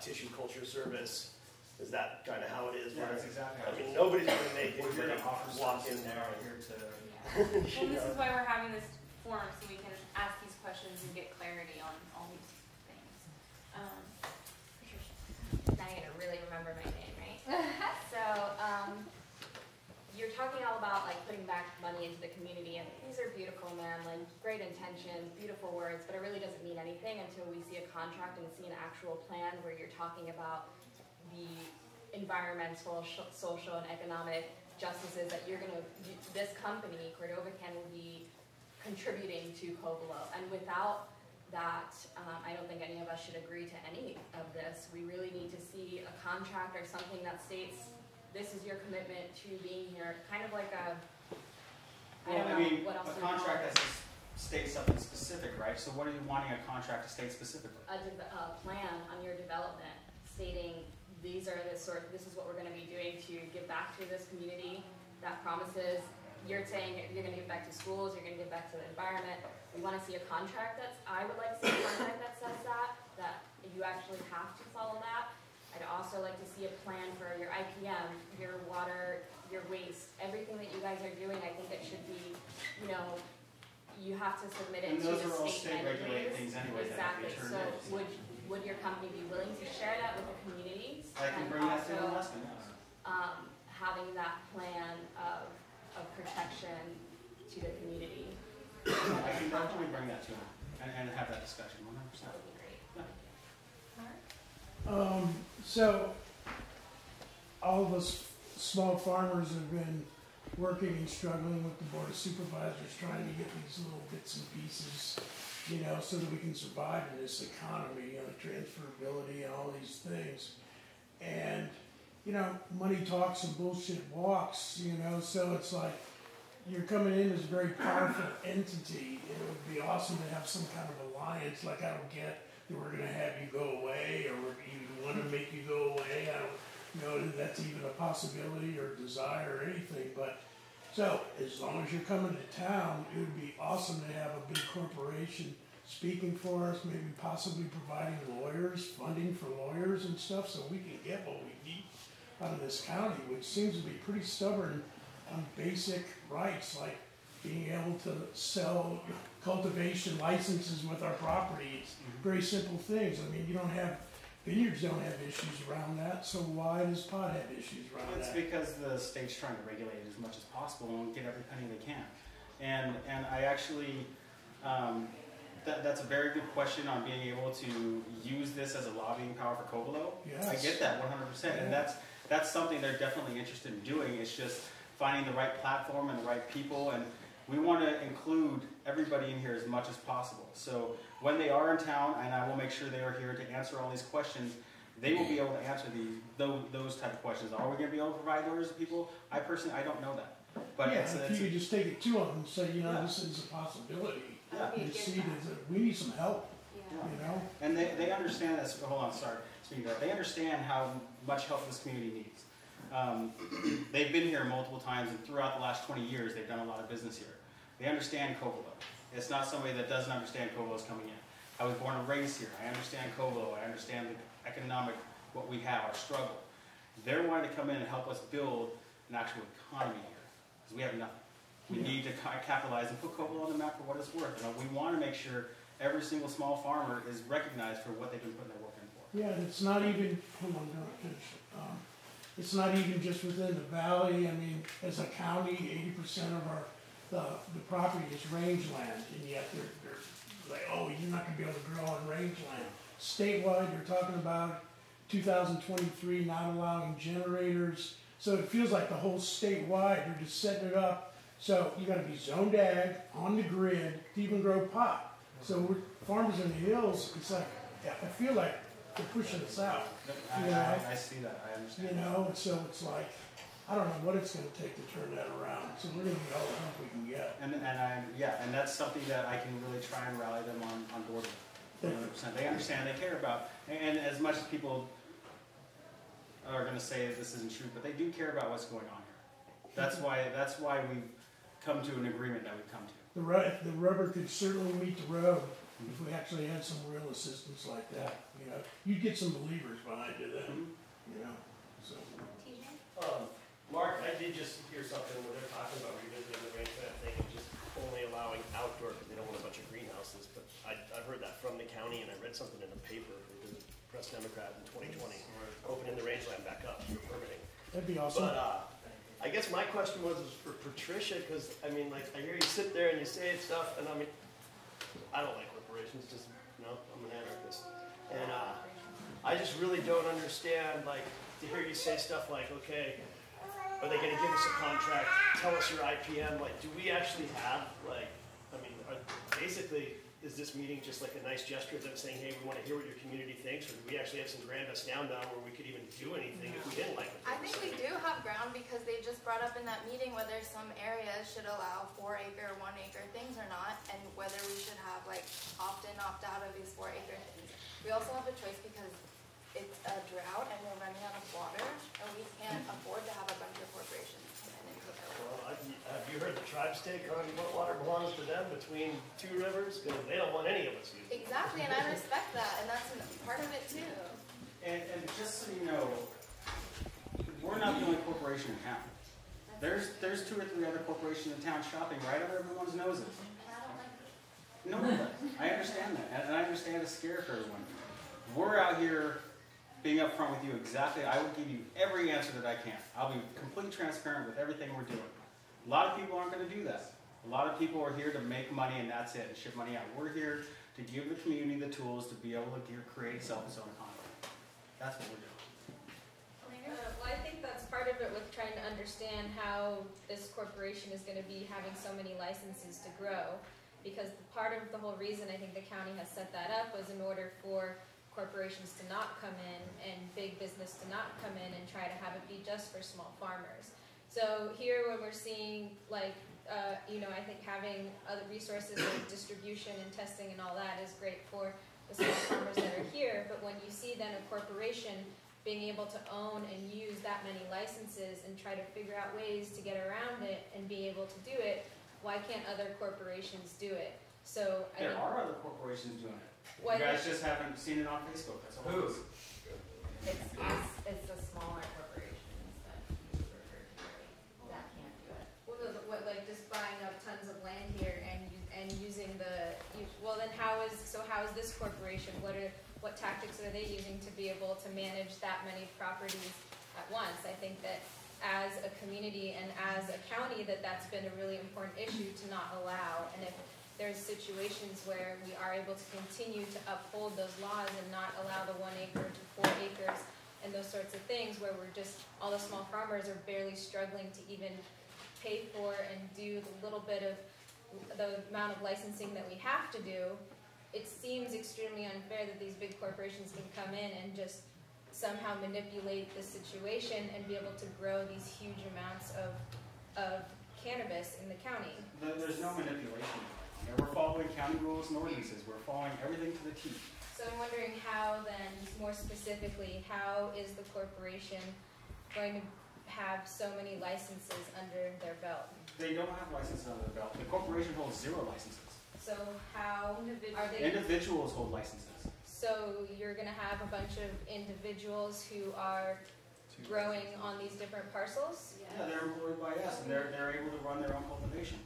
tissue culture service. Is that kind of how it is? Yeah, that's exactly how I mean, nobody's going to make anybody walk in there. Well, this is why we're having this forum, so we can ask these questions and get clarity on all these things. Now you're gonna really remember my name, right? So, you're talking all about like putting back money into the community, and these are beautiful, man. Like great intentions, beautiful words, but it really doesn't mean anything until we see a contract and see an actual plan where you're talking about the environmental, social, and economic justices that you're gonna. This company, Cordova Can, will be contributing to Covelo, and without that I don't think any of us should agree to any of this. We really need to see a contract or something that states this is your commitment to being here, kind of like a, what else a contract that states something specific, right? So what are you wanting a contract to state specifically? A plan on your development stating this is what we're going to be doing to give back to this community. That promises, you're saying you're going to give back to schools, you're going to give back to the environment. We want to see a contract I would like to see a contract that says that you actually have to follow that. I'd also like to see a plan for your IPM, your water, your waste, everything that you guys are doing. I think it should be, you have to submit it to the state regulated things anyway. Exactly. So would your company be willing to share that with the communities? I can bring that to the lesson, yes. Having that plan of protection to the community. I can definitely bring that to them and have that discussion 100%. That would be great. Yeah. So all of us small farmers have been working and struggling with the Board of Supervisors trying to get these little bits and pieces, so that we can survive in this economy, transferability and all these things. And, money talks and bullshit walks, so it's like you're coming in as a very powerful entity. It would be awesome to have some kind of alliance. Like, I don't get that we're going to have you go away, or we're even want to make you go away. I don't know that that's even a possibility or desire or anything. But so as long as you're coming to town, it would be awesome to have a big corporation speaking for us, maybe possibly providing lawyers, funding for lawyers and stuff, so we can get what we need out of this county, which seems to be pretty stubborn on basic rights, like being able to sell cultivation licenses with our property. It's very simple things. I mean, vineyards don't have issues around that, so why does pot have issues around that? It's because the state's trying to regulate it as much as possible and get every penny they can. And I actually, that's a very good question on being able to use this as a lobbying power for Covelo. Yes. I get that 100%, Yeah. and that's something they're definitely interested in doing. It's just finding the right platform and the right people, and we want to include everybody in here as much as possible. So when they are in town, and I will make sure they are here to answer all these questions, they will be able to answer those type of questions. Are we going to be able to provide lawyers to people? I don't know that. But yeah, if you could just take it to them and say, this is a possibility. Yeah. And see that we need some help. Yeah. And they understand this. Hold on, sorry. Speaking of that, they understand how much help this community needs. They've been here multiple times, and throughout the last 20 years, they've done a lot of business here. They understand Covelo. It's not somebody that doesn't understand Covelo's coming in. I was born and raised here. I understand Covelo. I understand the economic, what we have, our struggle. They're wanting to come in and help us build an actual economy here, because we have nothing. We need to capitalize and put Covelo on the map for what it's worth. We want to make sure every single small farmer is recognized for what they've been putting their work in for. Yeah, and it's not even, hold on, don't finish. It's not even just within the valley. I mean, as a county, 80% of the property is rangeland, and yet they're like, oh, you're not going to be able to grow on rangeland. Statewide, they're talking about 2023 not allowing generators. So it feels like the whole statewide, they're just setting it up. So you got to be zoned ag, on the grid, to even grow pot. So we're farmers in the hills, it's like, I feel like they're pushing us out. I see that, I understand. And so it's like, I don't know what it's going to take to turn that around. So we're going to get all the help we can get. And that's something that I can really try and rally them on board with. 100%. They understand, they care about, and as much as people are going to say that this isn't true, but they do care about what's going on here. That's why we've come to an agreement that we've come to. The rubber could certainly meet the road if we actually had some real assistance like that. You'd get some believers behind it then. So. Mark, I did just hear something where they're talking about revisiting the rangeland thing and just only allowing outdoor because they don't want a bunch of greenhouses. But I've heard that from the county, and I read something in the paper. The Press Democrat in 2020 opening the rangeland back up for permitting. That'd be awesome. But I guess my question was for Patricia, because I mean, like, I hear you sit there and you say stuff, and I mean, I don't like corporations. Just I'm an anarchist, and I just really don't understand, like, to hear you say stuff like, okay, are they going to give us a contract? Tell us your IPM. Like, do we actually have, like, I mean, basically, is this meeting just like a nice gesture of them saying, hey, we want to hear what your community thinks, or do we actually have some grand down where we could even do anything if we didn't like it? I think we do have ground because they just brought up in that meeting whether some areas should allow 4-acre or 1-acre things or not, and whether we should have like opt in, opt out of these 4-acre things. We also have a choice because it's a drought and we're running out of water, and we can't afford to have a bunch of corporations come in and take over. Well, have you heard the tribe's take on what water belongs to them between 2 rivers? Because they don't want any of us using it. Exactly, and I respect that, and that's part of it too. And just so you know, we're not the only corporation in town. There's 2 or 3 other corporations in town shopping right under everyone's noses. No, I understand that, and I understand it's scary for everyone. We're out here being upfront with you exactly. I will give you every answer that I can. I'll be completely transparent with everything we're doing. A lot of people aren't going to do that. A lot of people are here to make money and that's it, and ship money out. We're here to give the community the tools to be able to create its own economy. That's what we're doing. Well, I think that's part of it with trying to understand how this corporation is going to be having so many licenses to grow. Because part of the whole reason I think the county has set that up was in order for corporations to not come in and big business to not come in and try to have it be just for small farmers. So here when we're seeing like, I think having other resources like distribution and testing and all that is great for the small farmers that are here, but when you see then a corporation being able to own and use that many licenses and try to figure out ways to get around it and be able to do it, why can't other corporations do it? So there are other corporations doing it. You guys just haven't seen it on Facebook. That's all. Who? It's the smaller corporations that can't do it. Well, like just buying up tons of land here and using then how is this corporation? What tactics are they using to be able to manage that many properties at once? I think that as a community and as a county that's been a really important issue to not allow. And if there's situations where we are able to continue to uphold those laws and not allow the 1 acre to 4 acres and those sorts of things where we're just, all the small farmers are barely struggling to even pay for and do the little bit of the amount of licensing that we have to do, it seems extremely unfair that these big corporations can come in and just somehow manipulate the situation and be able to grow these huge amounts of cannabis in the county. There's no manipulation. We're following county rules and ordinances. We're following everything to the T. So I'm wondering how then, more specifically, how is the corporation going to have so many licenses under their belt? They don't have licenses under their belt. The corporation holds 0 licenses. So how are they? Individuals hold licenses. So you're going to have a bunch of individuals who are growing on these different parcels? Yeah, they're employed by us, and they're able to run their own cultivation.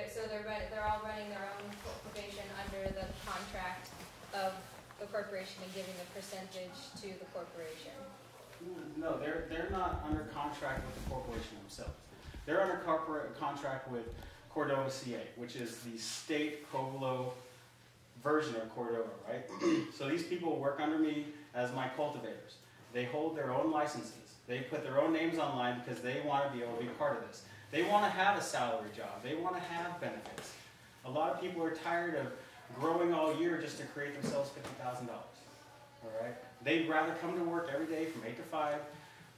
So they're all running their own cultivation under the contract of the corporation and giving a percentage to the corporation? No, they're not under contract with the corporation themselves. They're under contract with Cordova Ca, which is the state Covelo version of Cordova, right? So these people work under me as my cultivators. They hold their own licenses. They put their own names online because they want to be able to be part of this. They want to have a salary job. They want to have benefits. A lot of people are tired of growing all year just to create themselves $50,000. All right? They'd rather come to work every day from 8 to 5,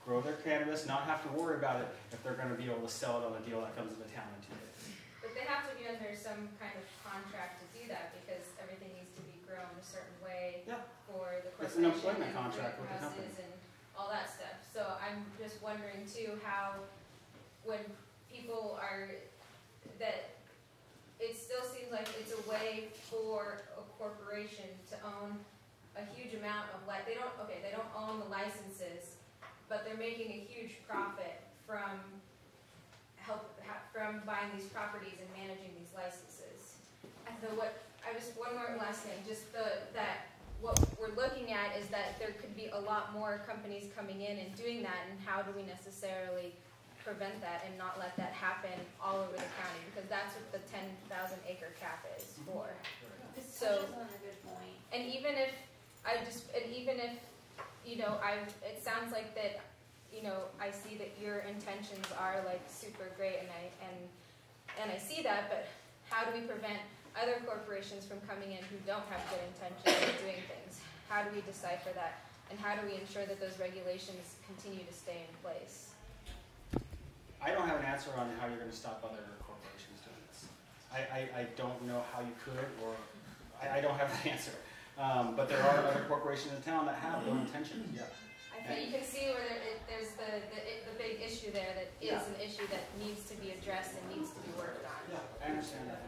grow their cannabis, not have to worry about it if they're going to be able to sell it on a deal that comes into town in 2 days. But they have to be under some kind of contract to do that because everything needs to be grown a certain way for the corporation. It's an employment contract with the company. And all that stuff. So I'm just wondering too how when people are that it still seems like it's a way for a corporation to own a huge amount of they don't own the licenses, but they're making a huge profit from buying these properties and managing these licenses. So one more last thing, just what we're looking at is that there could be a lot more companies coming in and doing that, and how do we necessarily prevent that and not let that happen all over the county, because that's what the 10,000 acre cap is for. So, and even if it sounds like that, I see that your intentions are like super great, and I see that, but how do we prevent other corporations from coming in who don't have good intentions of doing things? How do we decipher that? And how do we ensure that those regulations continue to stay in place? I don't have an answer on how you're going to stop other corporations doing this. I don't know how you could, or I don't have that answer. But there are other corporations in town that have ill intentions. Yeah. I think you can see where there's the big issue there that is an issue that needs to be addressed and needs to be worked on. Yeah, I understand that.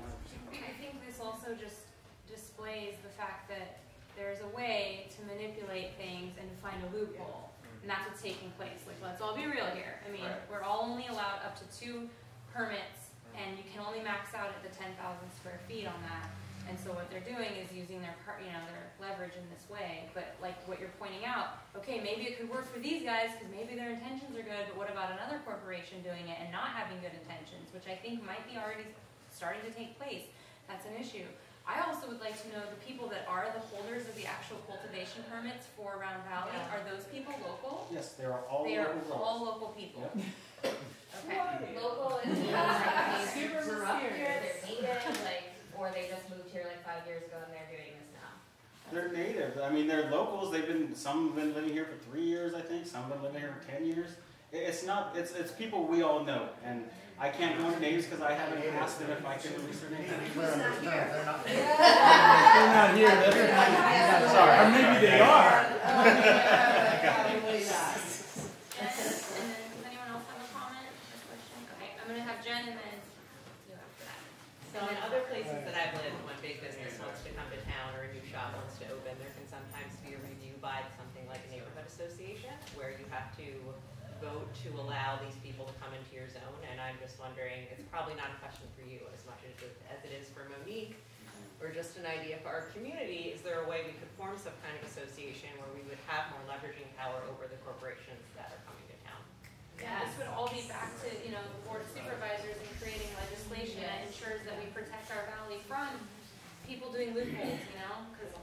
I think this also just displays the fact that there's a way to manipulate things and to find a loophole. And that's what's taking place. Like, let's all be real here. I mean, we're all only allowed up to 2 permits, and you can only max out at the 10,000 square feet on that. And so what they're doing is using their, their leverage in this way. But like what you're pointing out, okay, maybe it could work for these guys because maybe their intentions are good, but what about another corporation doing it and not having good intentions, which I think might be already starting to take place. That's an issue. I also would like to know the people that are the holders of the actual cultivation permits for Round Valley. Are those people local? Yes, they are all they local. They are all local people. Yep. Okay. Local is super grew up here, mysterious. they're native, or they just moved here like 5 years ago and they're doing this now. They're native. I mean, they're locals. Some have been living here for 3 years, I think. Some have been living here for 10 years. It's people we all know, and I can't go into names because I haven't asked them if I can release their names. They're not here. Sorry. Or maybe they are. Jen, and then you after that. So in other places that I've lived, when big business wants to come to town or a new shop wants to open, there can sometimes be a review by something like a neighborhood association where you have to vote to allow these people to come into your zone. And I'm just wondering, it's probably not a question for you as much as it is for Monique, or just an idea for our community. Is there a way we could form some kind of association where we would have more leveraging power over the corporations that are coming to town? Yeah, this would all be back to, the Board of Supervisors and creating legislation that ensures that we protect our valley from people doing loopholes, because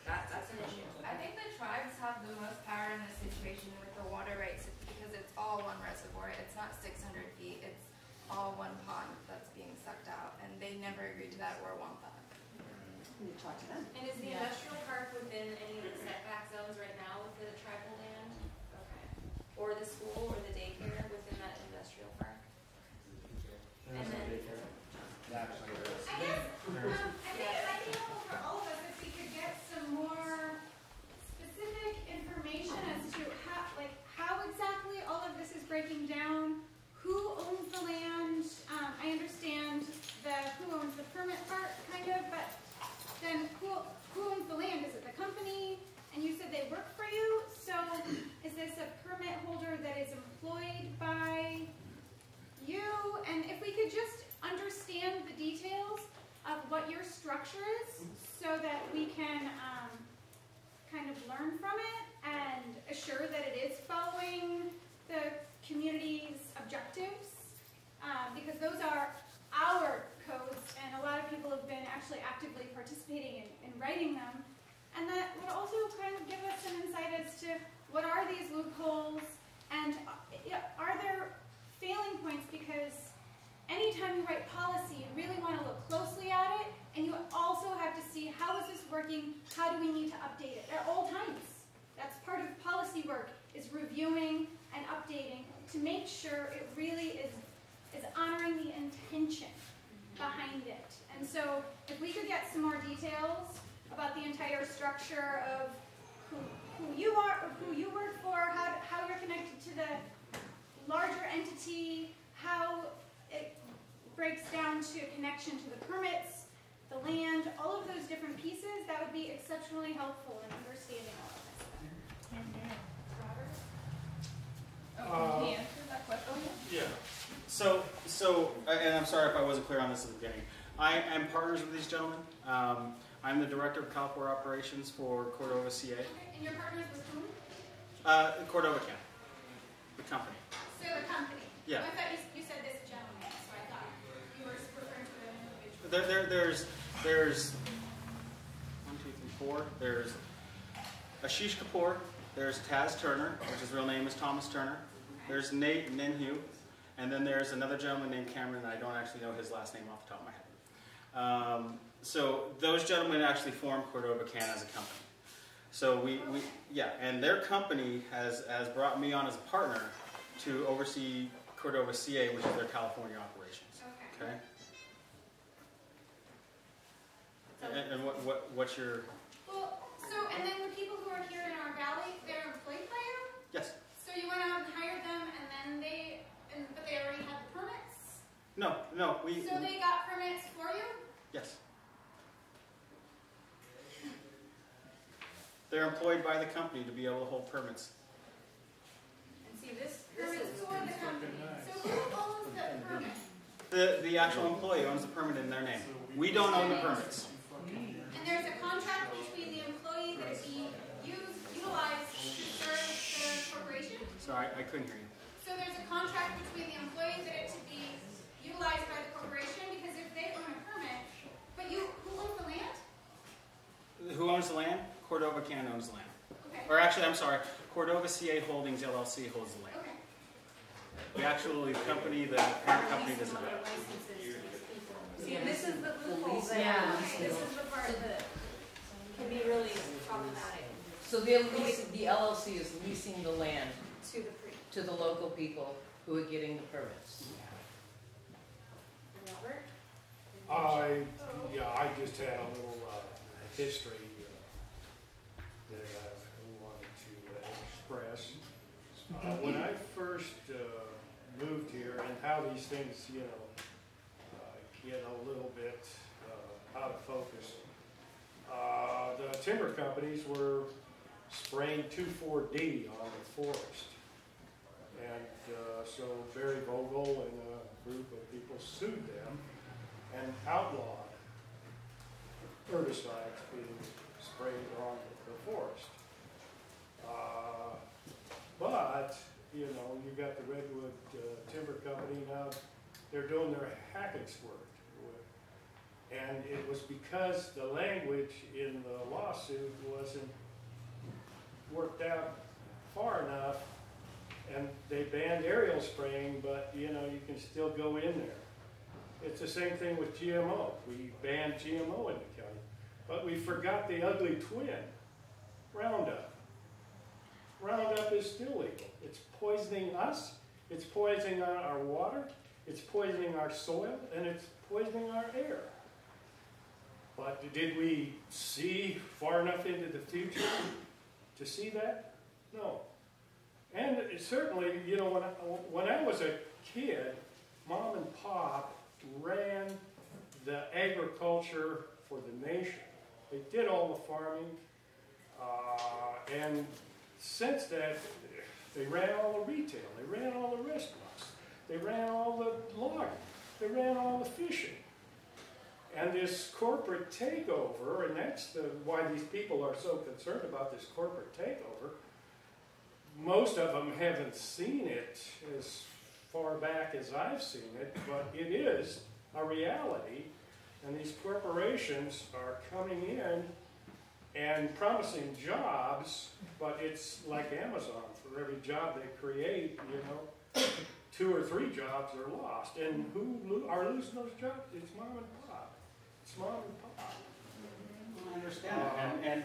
that's an issue. I think the tribes have the most power in this situation with the water rights because it's all one reservoir. It's not 600 feet. It's all one pond that's being sucked out, and they never agreed to that or want that. We need to talk to them. And is the industrial park within any of the setback zones right now with the tribal land? Okay. Or the school or the daycare within that industrial park? And then, I guess, it might be helpful for all of us if we could get some more specific information as to how exactly all of this is breaking down, who owns the land. I understand who owns the permit part, kind of, but then who owns the land? Is it the company? And you said they work for you, so is this a permit holder that is employed by you? And if we could just understand the details of what your structure is so that we can kind of learn from it and assure that it is following the community's objectives, because those are our codes, and a lot of people have been actually actively participating in writing them. And that would also kind of give us some insight as to what are these loopholes, and are there failing points, because anytime you write policy, you really want to look closely at it, and you also have to see how is this working, how do we need to update it at all times. That's part of policy work, is reviewing and updating to make sure it really is honoring the intention behind it. And so if we could get some more details about the entire structure of who you are, who you work for, how you're connected to the larger entity, how it breaks down to a connection to the permits, the land, all of those different pieces, that would be exceptionally helpful in understanding all of this. Robert? Can you answer that question? Yeah. So, and I'm sorry if I wasn't clear on this at the beginning. I am partners with these gentlemen. I'm the director of California operations for Cordova CA. Okay. And your partners with whom? Cordova Can, the company. So the company. Yeah. I thought you said this gentleman, so I thought you were referring to an individual. There's 1, 2, 3, 4. There's Ashish Kapoor. There's Taz Turner, which his real name is Thomas Turner. There's Nate Ninhu. And then there's another gentleman named Cameron, and I don't actually know his last name off the top of my So those gentlemen actually formed Cordova Can as a company. So and their company has brought me on as a partner to oversee Cordova CA, which is their California operations. Okay. And what's your? Well, and then the people who are here in our valley, they're employed by you? Yes. So you went out and hired them, and then but they already had the permits? No, So they got permits for you? Yes. They're employed by the company to be able to hold permits. And see, this is for the company. So who owns the permit? The actual employee owns the permit in their name. We don't own the permits. And there's a contract between the employee that he utilized to serve the corporation? Sorry, I couldn't hear you. So there's a contract between the employee that it to be utilized by the corporation, because if they own a permit, but who owns the land? Who owns the land? Cordova Can owns the land. Okay. Or actually, I'm sorry, Cordova CA Holdings LLC holds the land. Okay. The actual company, the parent company does not. See, this is the loophole there. This is the part that can be really problematic. So the LLC is leasing the land to the local people who are getting the permits. Robert? I just had a little history that I wanted to express. When I first moved here, and how these things, get a little bit out of focus, the timber companies were spraying 2,4-D on the forest. And so Barry Vogel and a group of people sued them and outlawed herbicides being sprayed on the forest. But, you got the Redwood Timber Company now, they're doing their Hackett's work. And it was because the language in the lawsuit wasn't worked out far enough, and they banned aerial spraying, but you can still go in there. It's the same thing with GMO. We banned GMO in the county, but we forgot the ugly twin, Roundup. Roundup is still legal. It's poisoning us, it's poisoning our water, it's poisoning our soil, and it's poisoning our air. But did we see far enough into the future to see that? No. And certainly, when I was a kid, Mom and Pop ran the agriculture for the nation. They did all the farming, and since that, they ran all the retail, they ran all the restaurants, they ran all the logging, they ran all the fishing. And this corporate takeover, and that's why these people are so concerned about this corporate takeover. Most of them haven't seen it as far back as I've seen it, but it is a reality. And these corporations are coming in and promising jobs, but it's like Amazon. For every job they create, 2 or 3 jobs are lost. And who are losing those jobs? It's mom and pop. It's mom and pop. I understand.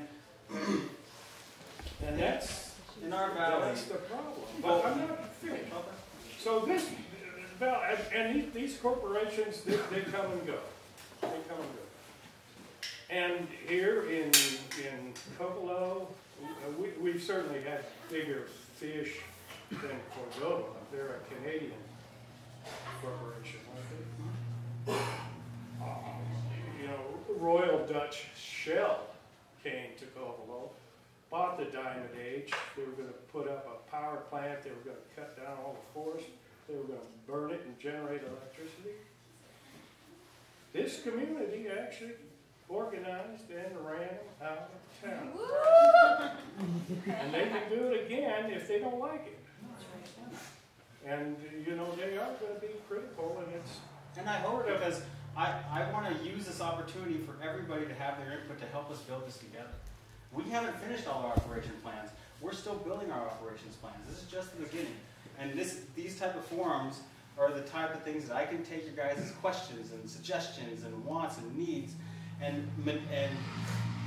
And that's in our valley. That's the problem. But I'm not finished. So these corporations, they come and go. They come and go. And here in Covelo, we've certainly had bigger fish than Cordova. They're a Canadian corporation, aren't they? Royal Dutch Shell came to Covelo, bought the Diamond Age. They were going to put up a power plant. They were going to cut down all the forest. They were going to burn it and generate electricity. This community actually organized and ran out of town. And they can do it again if they don't like it. And, they are going to be critical, and I hope, because I want to use this opportunity for everybody to have their input to help us build this together. We haven't finished all our operation plans. We're still building our operations plans. This is just the beginning. And these type of forums are the type of things that I can take your guys' questions and suggestions and wants and needs and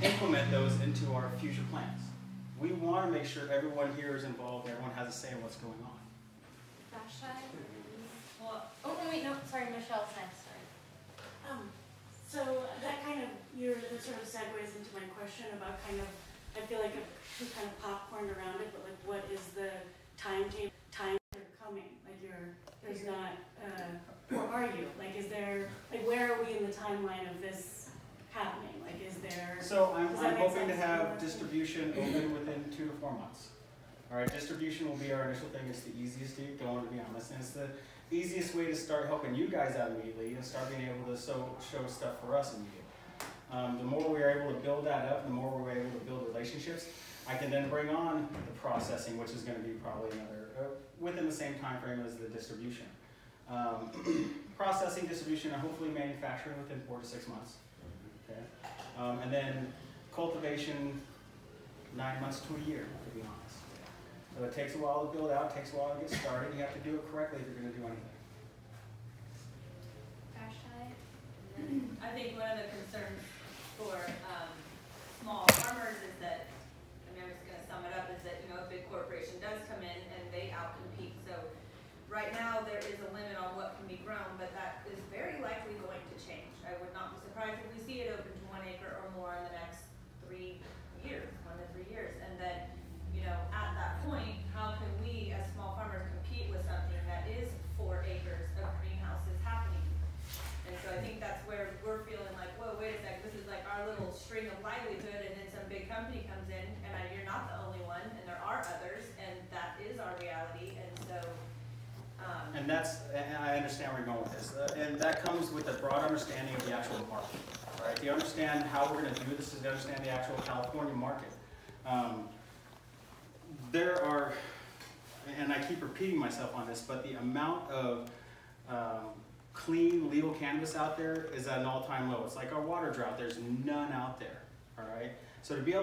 implement those into our future plans. We want to make sure everyone here is involved, everyone has a say in what's going on. Well, oh wait, no, sorry, Michelle's next. Sorry. So that kind of that sort of segues into my question about kind of, I feel like we kind of popcorned around it, but like, what is the timetable? Time you're coming, like there's not, or are you? Like, is there, like, where are we in the timeline of this happening? Like, is there? So I'm hoping to have distribution open within 2 to 4 months. All right, distribution will be our initial thing. It's the easiest to get going, to be honest, and it's the easiest way to start helping you guys out immediately and start being able to show stuff for us immediately. The more we're able to build that up, the more we're able to build relationships, I can then bring on the processing, which is going to be probably another, within the same time frame as the distribution. Processing, distribution, and hopefully manufacturing within 4 to 6 months. Okay? And then cultivation, 9 months to a year, to be honest. So it takes a while to build out, takes a while to get started. You have to do it correctly if you're going to do anything. I think one of the concerns for small farmers is that, I mean, I'm just going to sum it up, is that, you know, a big corporation does come in and they outcompete. So right now there is a limit on what can be grown, but that is very likely going to change. I would not be surprised if we see it open to 1 acre or more in the next 3 years, 1 to 3 years. And then, you know, at that point, how can we as small farmers compete with something that is 4 acres of greenhouses happening? And so I think that's where we're feeling like, whoa, wait a sec, this is like our little string of livelihood, and then some big company comes in, and you're not the only one, and there are others, and that is our reality, and so. And I understand where you're going with this, and that comes with a broad understanding of the actual market, right? To understand how we're going to do this is to understand the actual California market. There are, and I keep repeating myself on this, but the amount of clean, legal cannabis out there is at an all-time low. It's like our water drought. There's none out there, all right? So to be able